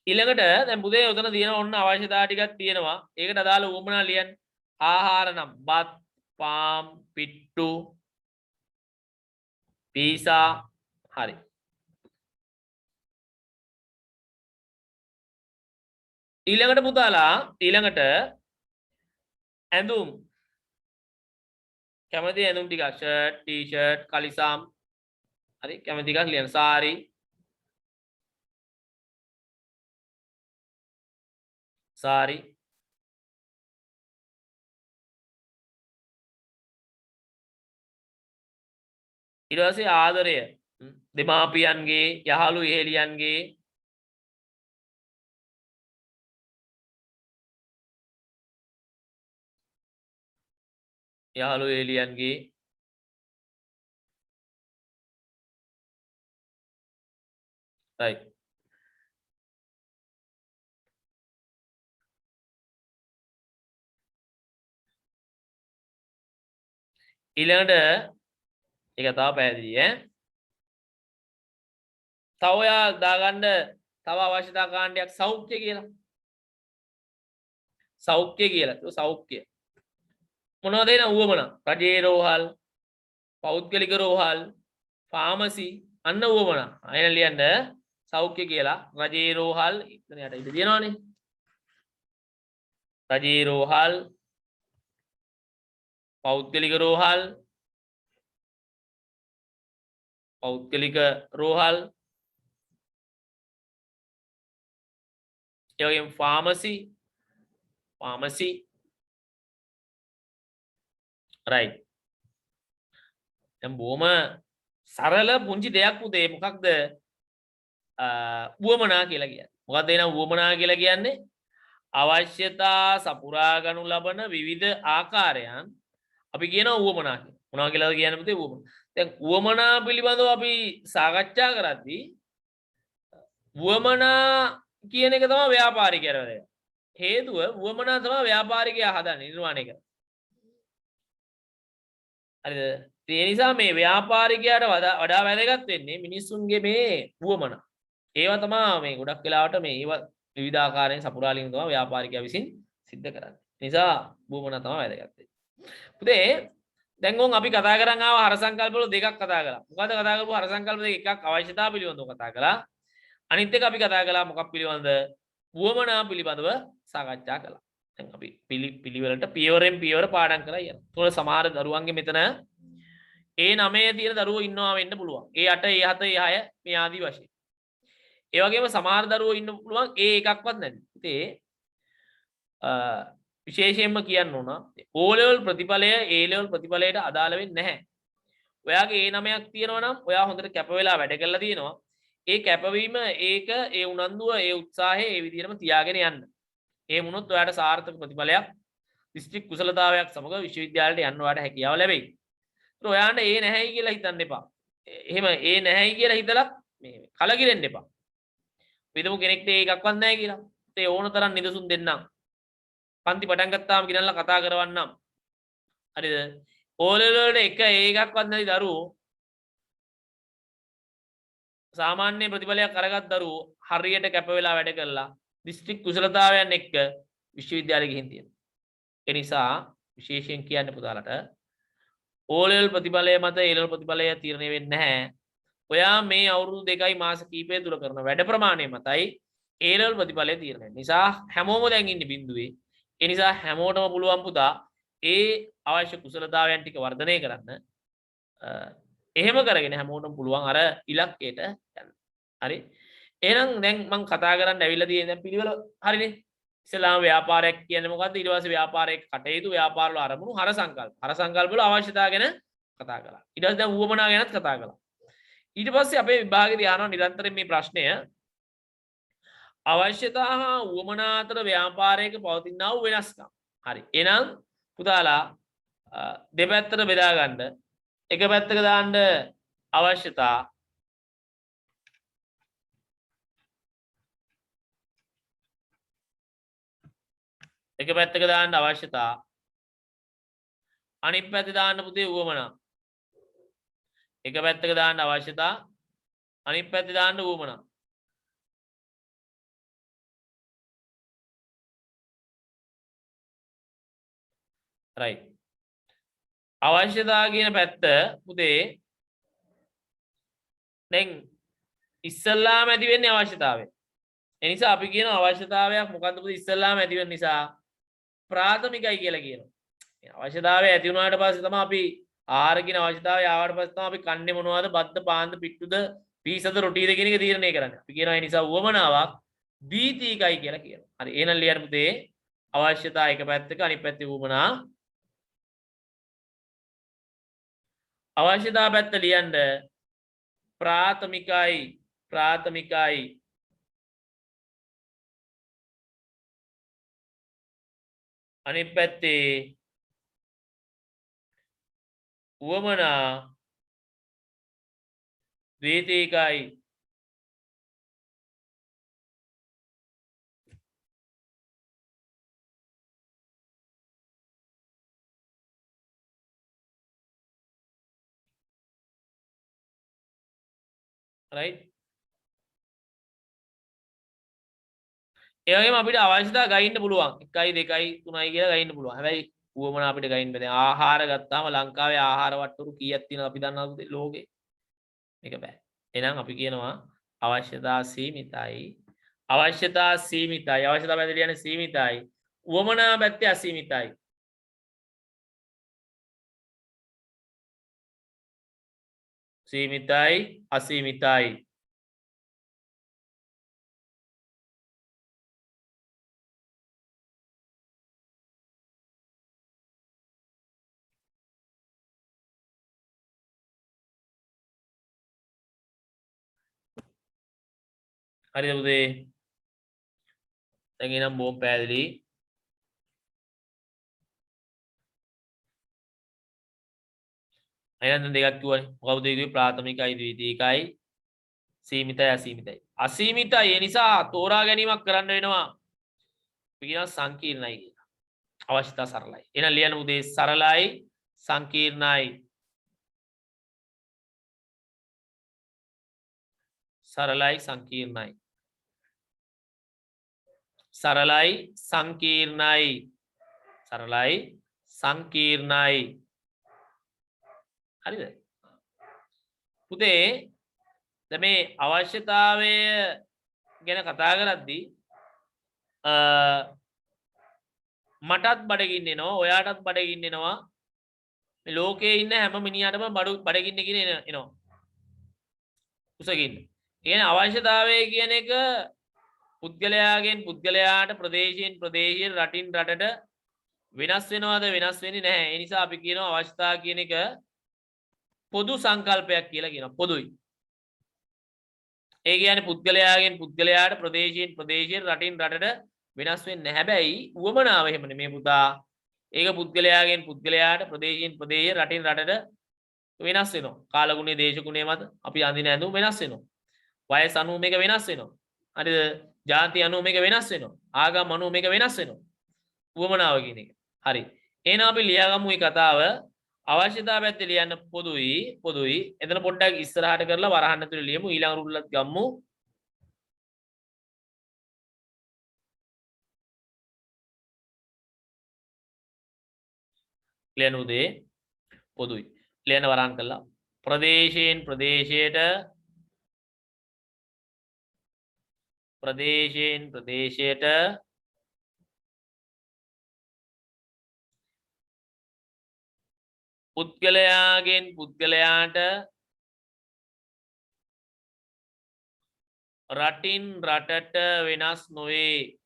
S1: ඊළඟට දැන් පුතේ උතන තියෙන ඔන්න අවශ්‍යතා ටිකක් තියෙනවා. ඒකට අදාළ වුවමනා ලියන්න. ආහාර නම් බත්, පාම්, පිට්ටු, පීසා හරි. ඊළඟට පුතාලා ඇඳුම් කැමති ඇඳුම් ටිකක් ෂර්ට්, ටී-ෂර්ට්, කලිසම් හරි කැමති ටිකක් ලියන්න. සාරි ඊට පස්සේ ආදරය දෙමාපියන්ගේ යහළු එහෙලියන්ගේ right. ඊළඟට ඒක තව පැහැදිලි ඈ. තව ඔයා දාගන්න තව අවශ්‍යතා කාණ්ඩයක් සෞඛ්‍ය කියලා. සෞඛ්‍ය මොනවද එන උවමනා? රජයේ රෝහල්, පෞද්ගලික රෝහල්, ෆාමසි අන්න උවමනා. අයන ලියන්න සෞඛ්‍ය කියලා. රජයේ රෝහල් ඉතන යට ඉඳ තියෙනවනේ. රජයේ රෝහල්, පෞද්ගලික රෝහල් ඒ වගේම ෆාමසි right දැන් බොහොම සරල පුංචි දෙයක් පුතේ මොකක්ද උවමනා කියලා කියන්නේ මොකක්ද එන උවමනා කියලා කියන්නේ අවශ්‍යතා සපුරා ගනු ලබන විවිධ ආකාරයන් අපි කියනවා උවමනා කියලා. මොනවා කියලාද කියන්නේ පුතේ උවමනා. දැන් උවමනා පිළිබඳව අපි සාකච්ඡා කරද්දී උවමනා කියන එක තමයි ව්‍යාපාරිකයර වැඩ. හේතුව උවමනා තමයි ව්‍යාපාරිකයා හදන්නේ නිර්මාණය කරන්නේ. හරිද? ඒ නිසා මේ ව්‍යාපාරිකයාට වඩා වැදගත් වෙන්නේ මිනිස්සුන්ගේ මේ උවමනා. ඒවා තමයි මේ ගොඩක් වෙලාවට මේ ඒවා විවිධ ආකාරයෙන් සපුරාලීම තමයි ව්‍යාපාරිකයා විසින් සිද්ධ කරන්නේ. නිසා උවමනා තමයි වැදගත් වෙන්නේ. පුතේ දැන් ඕන් අපි කතා කරන් ආව හර සංකල්ප වල දෙකක් කතා කළා. මොකද කතා කරපු හර සංකල්ප දෙක එකක් අවශ්‍යතාව පිළිබඳව කතා කළා. අනිත් එක අපි කතා කළා මොකක් පිළිබඳද? උවමනා පිළිබඳව සාකච්ඡා කළා. දැන් අපි පිළිවෙලට පියවරෙන් පියවර පාඩම් කරලා යනවා. ඒතකොට සමහර දරුවන්ගේ මෙතන ඒ 9 තියෙන දරුවෝ ඉන්නවා වෙන්න පුළුවන්. ඒ 8 ඒ 7 ඒ 6 මේ ආදී වශයෙන්. ඒ වගේම සමහර දරුවෝ ඉන්න පුළුවන් ඒ එකක්වත් නැති. ඉතින් විශේෂයෙන්ම කියන්න ඕන O level ප්‍රතිඵලය A level ප්‍රතිඵලයට අදාළ වෙන්නේ නැහැ. ඔයාගේ ඒ 9ක් තියෙනවා නම් ඔයා හොඳට කැප වෙලා වැඩ කරලා තියෙනවා. ඒ කැපවීම ඒක ඒ උනන්දුව ඒ උත්සාහය ඒ විදිහටම තියාගෙන යන්න. එහෙම වුණොත් ඔයාට සාර්ථක ප්‍රතිඵලයක් දිස්ත්‍රික් කුසලතාවයක් සමග විශ්වවිද්‍යාලයට යන්න ඔයාට හැකියාව ලැබෙයි. ඒත් ඔයාට ඒ නැහැයි කියලා හිතන්න එපා. එහෙම ඒ නැහැයි කියලා හිතලා මේ කලකිරෙන්න එපා. විදමු කෙනෙක්ට ඒකක්වත් නැහැ කියලා. ඒ ඕන තරම් නිදසුන් දෙන්නම්. පන්ති පටන් ගත්තාම ගිනල්ලා කතා කරවන්නම්. හරිද? ඕලෙවල් වලට එක ඒකක්වත් නැති දරුවෝ සාමාන්‍ය ප්‍රතිඵලයක් අරගත් දරුවෝ හරියට කැප වෙලා වැඩ කළා දිස්ත්‍රික් කුසලතාවයන් එක්ක විශ්වවිද්‍යාලෙ ගිහින් තියෙනවා. ඒ නිසා විශේෂයෙන් කියන්න පුතාලට ඕලෙවල් ප්‍රතිඵලය මත ඒලෙවල් ප්‍රතිඵලය තීරණය වෙන්නේ නැහැ. ඔයා මේ අවුරුදු 2යි මාස කිහිපය තුල කරන වැඩ ප්‍රමාණය මතයි ඒලෙවල් ප්‍රතිඵලය තීරණය වෙන්නේ. නිසා හැමෝම දැන් ඉන්නේ බිඳුවේ. ඒ නිසා හැමෝටම පුළුවන් පුතා ඒ අවශ්‍ය කුසලතාවයන් ටික වර්ධනය කරන්න. එහෙම කරගෙන හැමෝටම පුළුවන් අර ඉලක්කයට යන්න. හරි? එහෙනම් දැන් මම කතා කරන්න ඇවිල්ලා තියෙන දැන් පිළිවෙල හරිනේ. ඉස්ලාම් ව්‍යාපාරයක් කියන්නේ මොකද්ද? ඊට පස්සේ ව්‍යාපාරයක කටයුතු ව්‍යාපාර වල අරමුණු හර සංකල්ප. හර සංකල්ප වල අවශ්‍යතාව ගැන කතා කළා. ඊට පස්සේ දැන් උවමනා ගැනත් කතා කළා. ඊට පස්සේ අපේ විභාගයේදී අහනවා නිරන්තරයෙන් මේ ප්‍රශ්නය අවශ්‍යතා හා උවමනා අතර ව්‍යාපාරයක පවතිනා වූ වෙනස්කම්. හරි. එහෙනම් පුතාලා දෙපැත්තට බෙදා ගන්න. එක පැත්තක දාන්න අවශ්‍යතා එක පැත්තක දාන්න අවශ්‍යතා අනිත් පැත්තේ දාන්න පුතේ උවමනා. එක පැත්තක දාන්න අවශ්‍යතා අනිත් පැත්තේ දාන්න උවමනා. right අවශ්‍යතා කියන පැත්ත පුතේ දැන් ඉස්සල්ලාම ඇති වෙන්නේ අවශ්‍යතාවය. ඒ නිසා අපි කියන අවශ්‍යතාවයක් මොකද්ද පුතේ ඉස්සල්ලාම ඇති වෙන නිසා ප්‍රාථමිකයි කියලා කියනවා. අවශ්‍යතාවය ඇති වුණාට පස්සේ තමයි අපි ආහාර කියන අවශ්‍යතාවය ආවට පස්සේ තමයි අපි කන්නේ මොනවද බද්ද පාන්ද පිට්ටුද පීසද රොටිද කියන එක තීරණය කරන්නේ. අපි කියනවා ඒ නිසා උවමනාවක් දීතිකයි කියලා කියනවා. හරි එහෙනම් ලියන්න පුතේ අවශ්‍යතා එක පැත්තක අනිත් පැත්තේ උවමනා. අවශ්‍යතා පැත්ත ලියන්න ප්‍රාථමිකයි අනිත් පැත්තේ උවමනා ද්විතීකයි. right ඒ වගේම අපිට අවශ්‍යතා ගයින්න පුළුවන් 1යි 2යි 3යි කියලා ගයින්න පුළුවන්. හැබැයි උවමනා අපිට ගයින්න බෑ. ආහාර ගත්තාම ලංකාවේ ආහාර වට්ටුරු කීයක් තියෙනවද අපි දන්නවද ලෝකේ? මේක බෑ. එහෙනම් අපි කියනවා අවශ්‍යතා සීමිතයි. අවශ්‍යතා පැත්තේ කියන්නේ සීමිතයි. උවමනා පැත්තේ අසීමිතයි. සීමිතයි අසීමිතයි. හරිද පුතේ? දැන් එනම් බොම් පැහැදිලි. එහෙනම් දෙකක් කිව්වනේ. මොකද කිව්වේ? ප්‍රාථමිකයි ද්විතීයිකයි සීමිතයි අසීමිතයි. අසීමිතයි ඒ නිසා තෝරා ගැනීමක් කරන්න වෙනවා. කියනවා සංකීර්ණයි කියලා. අවශ්‍යතා සරලයි. එහෙනම් ලියන්න උදේ සරලයි සංකීර්ණයි. සරලයි සංකීර්ණයි. සරලයි සංකීර්ණයි. සරලයි සංකීර්ණයි. හරිද? පුතේ දැන් මේ අවශ්‍යතාවය ගැන කතා කරද්දී මටත් බඩගින්න එනවා ඔයාටත් බඩගින්න එනවා මේ ලෝකේ ඉන්න හැම මිනිහටම බඩගින්න කියන එනවා උසගින්න. කියන්නේ අවශ්‍යතාවය කියන එක පුද්ගලයාගෙන් පුද්ගලයාට ප්‍රදේශයෙන් ප්‍රදේශයෙන් රටින් රටට වෙනස් වෙනවද වෙනස් වෙන්නේ නැහැ. ඒ නිසා අපි කියනවා අවශ්‍යතාව කියන එක පොදු සංකල්පයක් කියලා කියනවා. පොදුයි. ඒ කියන්නේ පුද්ගලයාගෙන් පුද්ගලයාට ප්‍රදේශයෙන් ප්‍රදේශයෙන් රටින් රටට වෙනස් වෙන්නේ නැහැ. හැබැයි උවමනාව එහෙම නෙමෙයි පුතා. ඒක පුද්ගලයාගෙන් පුද්ගලයාට ප්‍රදේශයෙන් ප්‍රදේශයෙන් රටින් රටට වෙනස් වෙනවා. කාලගුණය දේශගුණය මත අපි අඳින ඇඳුම් වෙනස් වෙනවා. වයස අනුව මේක වෙනස් වෙනවා. හරිද? ජාති අනුව මේක වෙනස් වෙනවා. ආගම් අනුව මේක වෙනස් වෙනවා. උවමනාව කියන එක. හරි. එහෙනම් අපි ලියාගමු මේ කතාව. අවශ්‍යතාව පැත්තේ ලියන්න පොදුයි. එතන පොඩ්ඩක් ඉස්සරහට කරලා වරහන් ඇතුලේ ලියමු. ඊළඟ රුල්ලත් ගම්මු. ලියන්න උදේ පොදුයි. ලියන්න වරහන් කළා. ප්‍රදේශයෙන් ප්‍රදේශයට පුද්ගලයාගෙන් පුද්ගලයාට රටින් රටට වෙනස් නොවේ.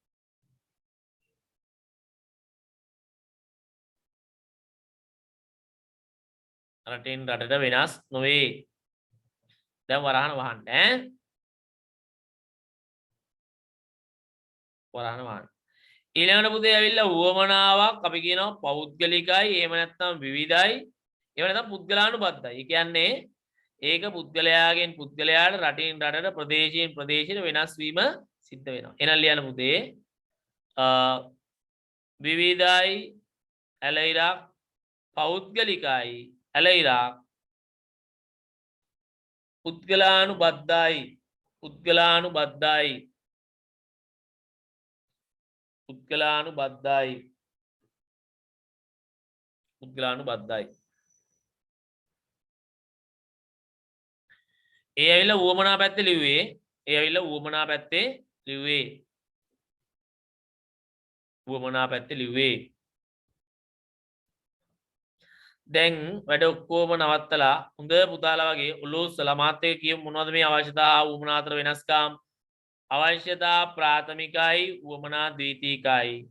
S1: රටින් රටට වෙනස් නොවේ. දැන් වරහන වහන්න ඈ. වරහන වහන්න. ඊළඟට පුතේ ඇවිල්ලා උවමනාවක් අපි කියනවා පෞද්ගලිකයි එහෙම නැත්නම් විවිධයි එහෙම නැත්නම් පුද්ගලානුබද්ධයි. ඒ කියන්නේ ඒක පුද්ගලයාගෙන් පුද්ගලයාට රටින් රටට ප්‍රදේශයෙන් ප්‍රදේශයට වෙනස් වීම සිද්ධ වෙනවා. එහෙනම් ලියන්න පුතේ විවිධයි ඇලයිරක් පෞද්ගලිකයි ඇලයිරක් පුද්ගලානුබද්ධයි ඒ ඇවිල්ලා උවමනා පැත්තේ ලිව්වේ. දැන් වැඩ ඔක්කොම නවත්තලා හොඳ පුතාලා වගේ ඔලෝස්සලා මාත් එක්ක කියමු මොනවද මේ අවශ්‍යතා උවමනා අතර වෙනස්කම්. අවශ්‍යතා ප්‍රාථමිකයි උවමනා ද්විතීයිකයි.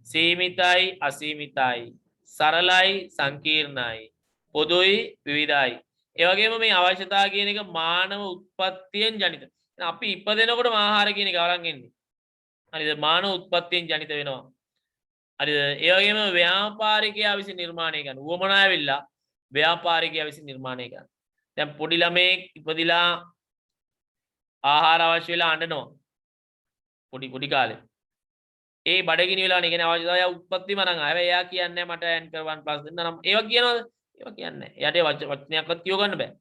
S1: සීමිතයි අසීමිතයි. සරලයි සංකීර්ණයි. පොදුයි විවිධයි. ඒ වගේම මේ අවශ්‍යතා කියන එක මානව උත්පත්තියෙන් ජනිත. අපි ඉපදෙනකොට ආහාර කියන එක අරන් එන්නේ. හරිද? මානව උත්පත්තියෙන් ජනිත වෙනවා. හරිද? ඒ වගේම ව්‍යාපාරිකයා විසින් නිර්මාණය කරන උවමනා ඇවිල්ලා ව්‍යාපාරිකයා විසින් නිර්මාණය කරන. දැන් පොඩි ළමයෙක් ඉපදිලා ආහාර අවශ්‍ය වෙලා අඬනවා. පොඩි කාලේ. ඒ බඩගිනි වෙලා නේ කියන්නේ අවශ්‍යතාවය උත්පත්තිම නම් ආවේ. එයා කියන්නේ මට ඇන්කර් 1+ දෙන්න නම් ඒවා කියනවද? ඒවා කියන්නේ නැහැ. එයාට වචනයක්වත් කියව ගන්න බෑ.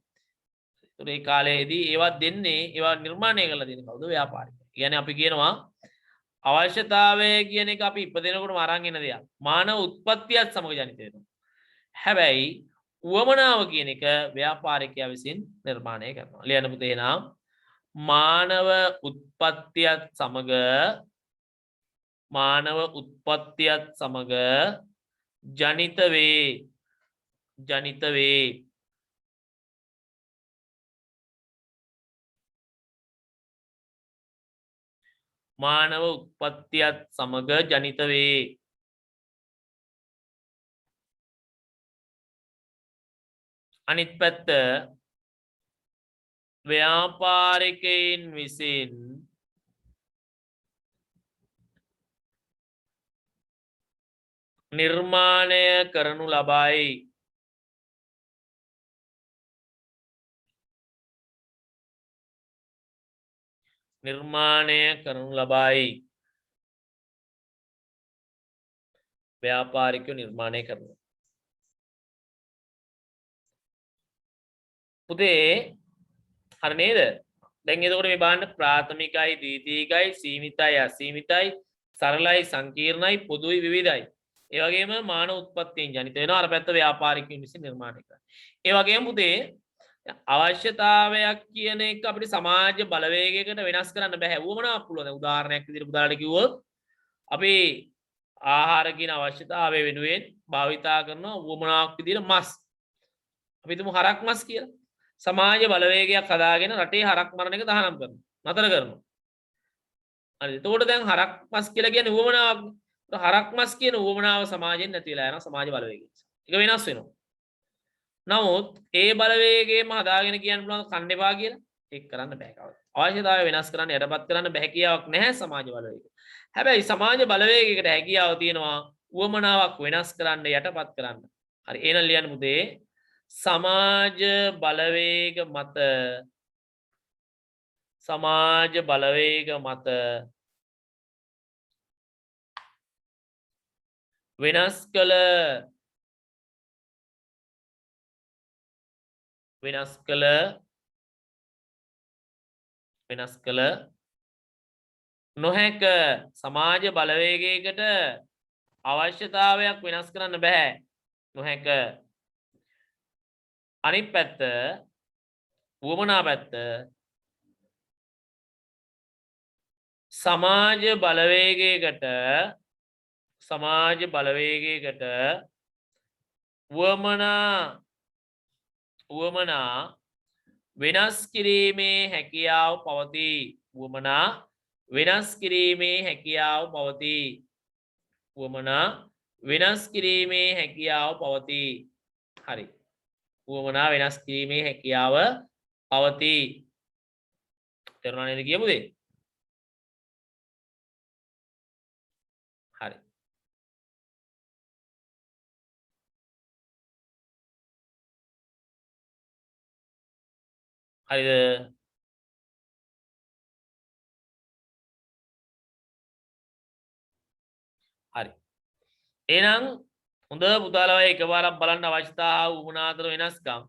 S1: ඒතර ඒ කාලේදී ඒවා දෙන්නේ ඒවා නිර්මාණය කරලා දෙන්නේ කවුද? ව්‍යාපාරිකයා. කියන්නේ අපි කියනවා අවශ්‍යතාවය කියන එක අපි ඉපදෙනකොටම අරන් එන දෙයක්. මානව උත්පත්තියත් සමග ජනිත වෙනවා. හැබැයි උවමනාව කියන එක ව්‍යාපාරිකයා විසින් නිර්මාණය කරනවා. ලියන්න පුතේ එහෙනම් මානව උත්පත්තියත් සමග ජනිත වේ මානව උත්පත්තියත් සමග ජනිත වේ. අනිත් පැත්ත ව්‍යාපාරිකයින් විසින් නිර්මාණය කරනු ලබයි. නිර්මාණය කරනු ලබයි. ව්‍යාපාරිකයෝ නිර්මාණය කරනවා. පුතේ හරි නේද? දැන් එතකොට මේ බලන්න ප්‍රාථමිකයි ද්විතීයිකයි සීමිතයි අසීමිතයි සරලයි සංකීර්ණයි පොදුයි විවිධයි. ඒ වගේම මානව උත්පත්තියෙන් ජනිත වෙනවා. අර පැත්ත ව්‍යාපාරිකයන් විසින් නිර්මාණය කරනවා. ඒ වගේම පුතේ අවශ්‍යතාවයක් කියන එක අපිට සමාජ බලවේගයකට වෙනස් කරන්න බෑ. වුවමනාවක් පුළුවන්. දැන් උදාහරණයක් විදිහට උදාහරණයක් කිව්වොත් අපි ආහාර කියන අවශ්‍යතාවය වෙනුවෙන් භාවිතා කරන වුවමනාවක් විදිහට මස්. අපි හිතමු හරක් මස් කියලා. සමාජ බලවේගයක් හදාගෙන රටේ හරක් මරණ එක තහනම් කරනවා. නතර කරනවා. හරි. එතකොට දැන් හරක් මස් කියලා කියන්නේ වුවමනාවක්. හරක් මස් කියන වුවමනාව සමාජයෙන් නැති වෙලා යනවා සමාජ බලවේගයෙන්. ඒක වෙනස් වෙනවා. නමුත් ඒ බලවේගයම හදාගෙන කියන්න පුළුවන් කන්න එපා කියලා ඒක කරන්න බෑ කවදාවත්. අවශ්‍යතාවය වෙනස් කරන්න යටපත් කරන්න බෑ හැකියාවක් නැහැ සමාජ බලවේගයක. හැබැයි සමාජ බලවේගයකට හැකියාව තියෙනවා වුවමනාවක් වෙනස් කරන්න යටපත් කරන්න. හරි එහෙනම් ලියන්න පුතේ සමාජ බලවේග මත වෙනස් කළ නොහැක. සමාජ බලවේගයකට අවශ්‍යතාවයක් වෙනස් කරන්න බෑ. නොහැක. අනිත් පැත්ත වුවමනා පැත්ත සමාජ බලවේගයකට වුවමනා වෙනස් කිරීමේ හැකියාව පවතී. වුවමනා වෙනස් කිරීමේ හැකියාව පවතී. වුවමනා වෙනස් කිරීමේ හැකියාව පවතී. හරි. වුවමනා වෙනස් කිරීමේ හැකියාව පවතී. තේරුණා නේද කියමු දේ? හරි. හරිද? හරි. එහෙනම් හොඳ පුතාලා ඔය එකපාරක් බලන්න අවශ්‍යතාව හා වුවමනා අතර වෙනස්කම්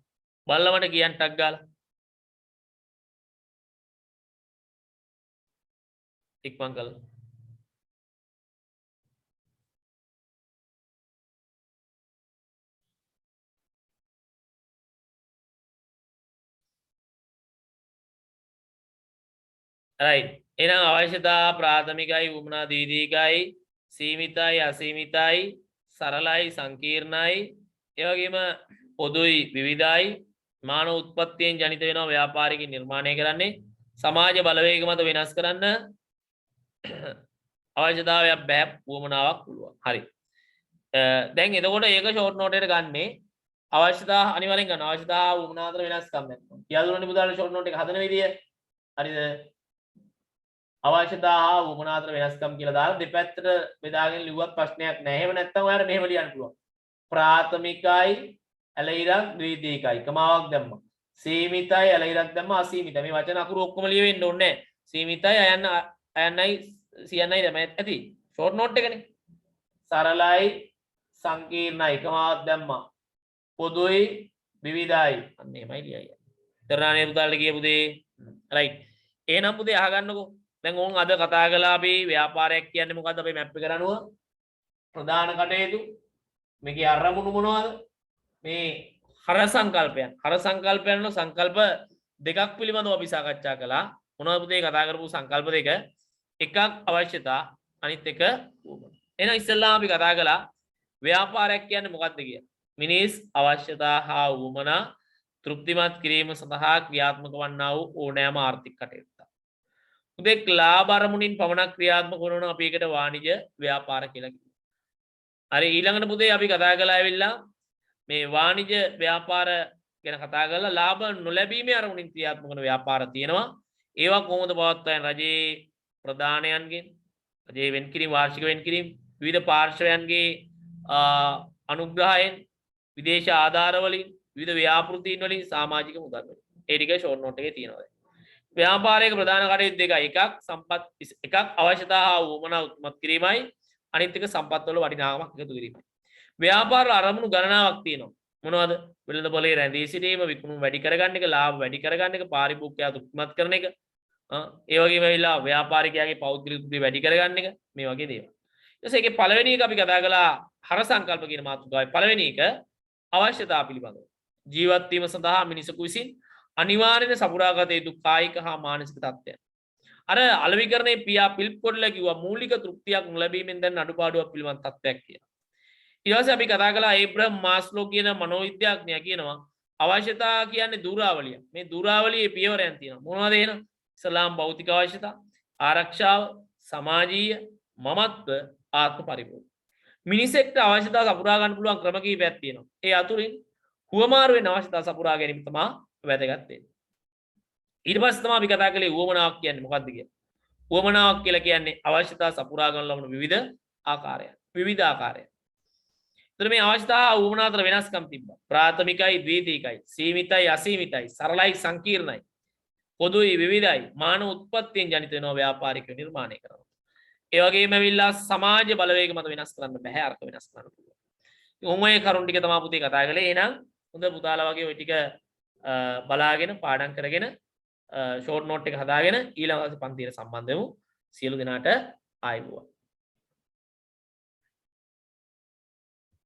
S1: බලලා මට කියන්න ටක් ගාලා. ඉක්මන් කළා. right. එහෙනම් අවශ්‍යතාව ප්‍රාථමිකයි වුවමනා ද්විතීයිකයි සීමිතයි අසීමිතයි සරලයි සංකීර්ණයි ඒ වගේම පොදුයි විවිධයි මානව උත්පත්තියෙන් ජනිත වෙනවා ව්‍යාපාරිකයන් නිර්මාණය කරන්නේ සමාජ බලවේග මත වෙනස් කරන්න අවශ්‍යතාවයක් බෑ වුවමනාවක් පුළුවන්. හරි. දැන් එතකොට ඒක ෂෝට් නෝට් එකට ගන්නේ අවශ්‍යතාව අනිවාර්යෙන් ගන්න අවශ්‍යතාව වුවමනා අතර වෙනස්කම් නැත්නම්. කියලා දුන්නනේ බුදාලා ෂෝට් නෝට් එක හදන විදිය. හරිද? අවශ්‍යතාව හා වුවමනා අතර වෙනස්කම් කියලා දාලා දෙපැත්තට බෙදාගෙන ලිව්වත් ප්‍රශ්නයක් නැහැ. එහෙම නැත්නම් ඔයාලට මෙහෙම ලියන්න පුළුවන්. ප්‍රාථමිකයි ඇලයිරක් ද්විතීයිකයි. කමාවක් දැම්මා. සීමිතයි ඇලයිරක් දැම්මා අසීමිතයි. මේ වචන අකුරු ඔක්කොම ලියවෙන්න ඕනේ නැහැ. සීමිතයි අයන්නයි සියන්නයි දැම්ම ඇති. ෂෝට් නෝට් එකනේ. සරලයි සංකීර්ණයි. කමාවක් දැම්මා. පොදුයි විවිධයි. අන්න එහෙමයි ලියයි. තරණේ පුතාලට කියපු දේ. රයිට්. එහෙනම් පුතේ අහගන්නකෝ. දැන් ඕන් අද කතා කළා අපි ව්‍යාපාරයක් කියන්නේ මොකද්ද අපේ මැප් එකට අනුව ප්‍රධාන කටයුතු මේකේ අරමුණු මොනවද මේ හර සංකල්පයන් වල සංකල්ප දෙකක් පිළිබඳව අපි සාකච්ඡා කළා මොනවද පුතේ කතා කරපු සංකල්ප දෙක එකක් අවශ්‍යතා අනිත් එක වුවමනා. එහෙනම් ඉස්සෙල්ලා අපි කතා කළා ව්‍යාපාරයක් කියන්නේ මොකක්ද කියලා. මිනිස් අවශ්‍යතා හා වුවමනා තෘප්තිමත් කිරීම සඳහා ක්‍රියාත්මක වන්නා වූ ඕනෑම ආර්ථික කටයුත්තක්. උදෙක් ලාභ අරමුණින් පමණක් ක්‍රියාත්මක කරනවා අපි ඒකට වාණිජ ව්‍යාපාර කියලා කියනවා. හරි ඊළඟට පුතේ අපි කතා කරලා ඇවිල්ලා මේ වාණිජ ව්‍යාපාර ගැන කතා කරලා ලාභ නොලැබීමේ අරමුණින් ක්‍රියාත්මක කරන ව්‍යාපාර තියෙනවා. ඒවා කොහොමද පවත්වන්නේ? රජයේ ප්‍රදානයන්ගෙන්, රජයේ වෙන්කිරීම, වාර්ෂික වෙන්කිරීම, විවිධ පාර්ශවයන්ගේ අනුග්‍රහයෙන්, විදේශ ආධාර වලින්, විවිධ ව්‍යාපෘතීන් වලින්, සමාජික මුදල් වලින්. ඒ ටික ෂෝට් නෝට් එකේ තියෙනවා. ව්‍යාපාරයක ප්‍රධාන කටයුතු දෙකයි. එකක් අවශ්‍යතා හා උවමනා උත්මත් කිරීමයි. අනිත් එක සම්පත් වල වටිනාකමක් එකතු කිරීමයි. ව්‍යාපාර අරමුණු ගණනාවක් තියෙනවා. මොනවද? වෙළඳ පොලේ රැඳී සිටීම, විකුණුම් වැඩි කරගන්න එක, ලාභ වැඩි කරගන්න එක, පාරිභෝගිකයා උත්මත් කරන එක. ඒ වගේම වෙලා ව්‍යාපාරිකයාගේ පෞද්ගලික තෘප්තිය වැඩි කරගන්න එක. මේ වගේ දේවල්. ඊට පස්සේ ඒකේ පළවෙනි එක අපි කතා කළා හර සංකල්ප කියන මාතෘකාවේ පළවෙනි එක අවශ්‍යතා පිළිබඳව. ජීවත් වීම සඳහා මිනිසකු විසින් අනිවාර්යයෙන් සපුරාගත යුතු කායික හා මානසික තත්ත්වයන්. අර අලෙවිකරණේ පියා පිල්ප් කොටලා කිව්වා මූලික තෘප්තියක් නොලැබීමෙන් දැන් අඩුපාඩුවක් පිළිබඳ තත්ත්වයක් කියලා. ඊට පස්සේ අපි කතා කළා ඒබ්‍රහම් මාස්ලෝ කියන මනෝවිද්‍යාඥයා කියනවා අවශ්‍යතා කියන්නේ දුරාවලිය. මේ දුරාවලියේ පියවරයන් තියෙනවා. මොනවද එහෙනම්? ඉස්ලාම් භෞතික අවශ්‍යතා, ආරක්ෂාව, සමාජීය, මමත්ව, ආත්ම පරිපූර්ණ. මිනිසෙක්ට අවශ්‍යතා සපුරා ගන්න පුළුවන් ක්‍රම කීපයක් තියෙනවා. ඒ අතුරින් හුවමාරු වෙන අවශ්‍යතා සපුරා ගැනීම තමයි වැදගත් වෙන්නේ. ඊට පස්සේ තමයි අපි කතා කළේ උවමනාවක් කියන්නේ මොකක්ද කියලා. උවමනාවක් කියලා කියන්නේ අවශ්‍යතා සපුරා ගන්න ලබන විවිධ ආකාරයන්. විවිධ ආකාරයන්. එතන මේ අවශ්‍යතා උවමනා අතර වෙනස්කම් තිබ්බා. ප්‍රාථමිකයි, ද්විතීකයි, සීමිතයි, අසීමිතයි, සරලයි, සංකීර්ණයි, පොදුයි, විවිධයි, මානව උත්පත්තියෙන් ජනිත වෙනවා ව්‍යාපාරික නිර්මාණය කරනවා. ඒ වගේම ඇවිල්ලා සමාජ බලවේග මත වෙනස් කරන්න බෑ, අර්ථ වෙනස් කරන්න පුළුවන්. ඉතින් ඔය කරුණු ටික තමයි පුතේ කතා කළේ. එහෙනම් හොඳ පුතාලා වගේ ওই ටික බලාගෙන පාඩම් කරගෙන ෂෝට් නෝට් එක හදාගෙන ඊළඟ පන්තියට සම්බන්ධ වෙමු. සියලු දෙනාට ආයුබෝවන්.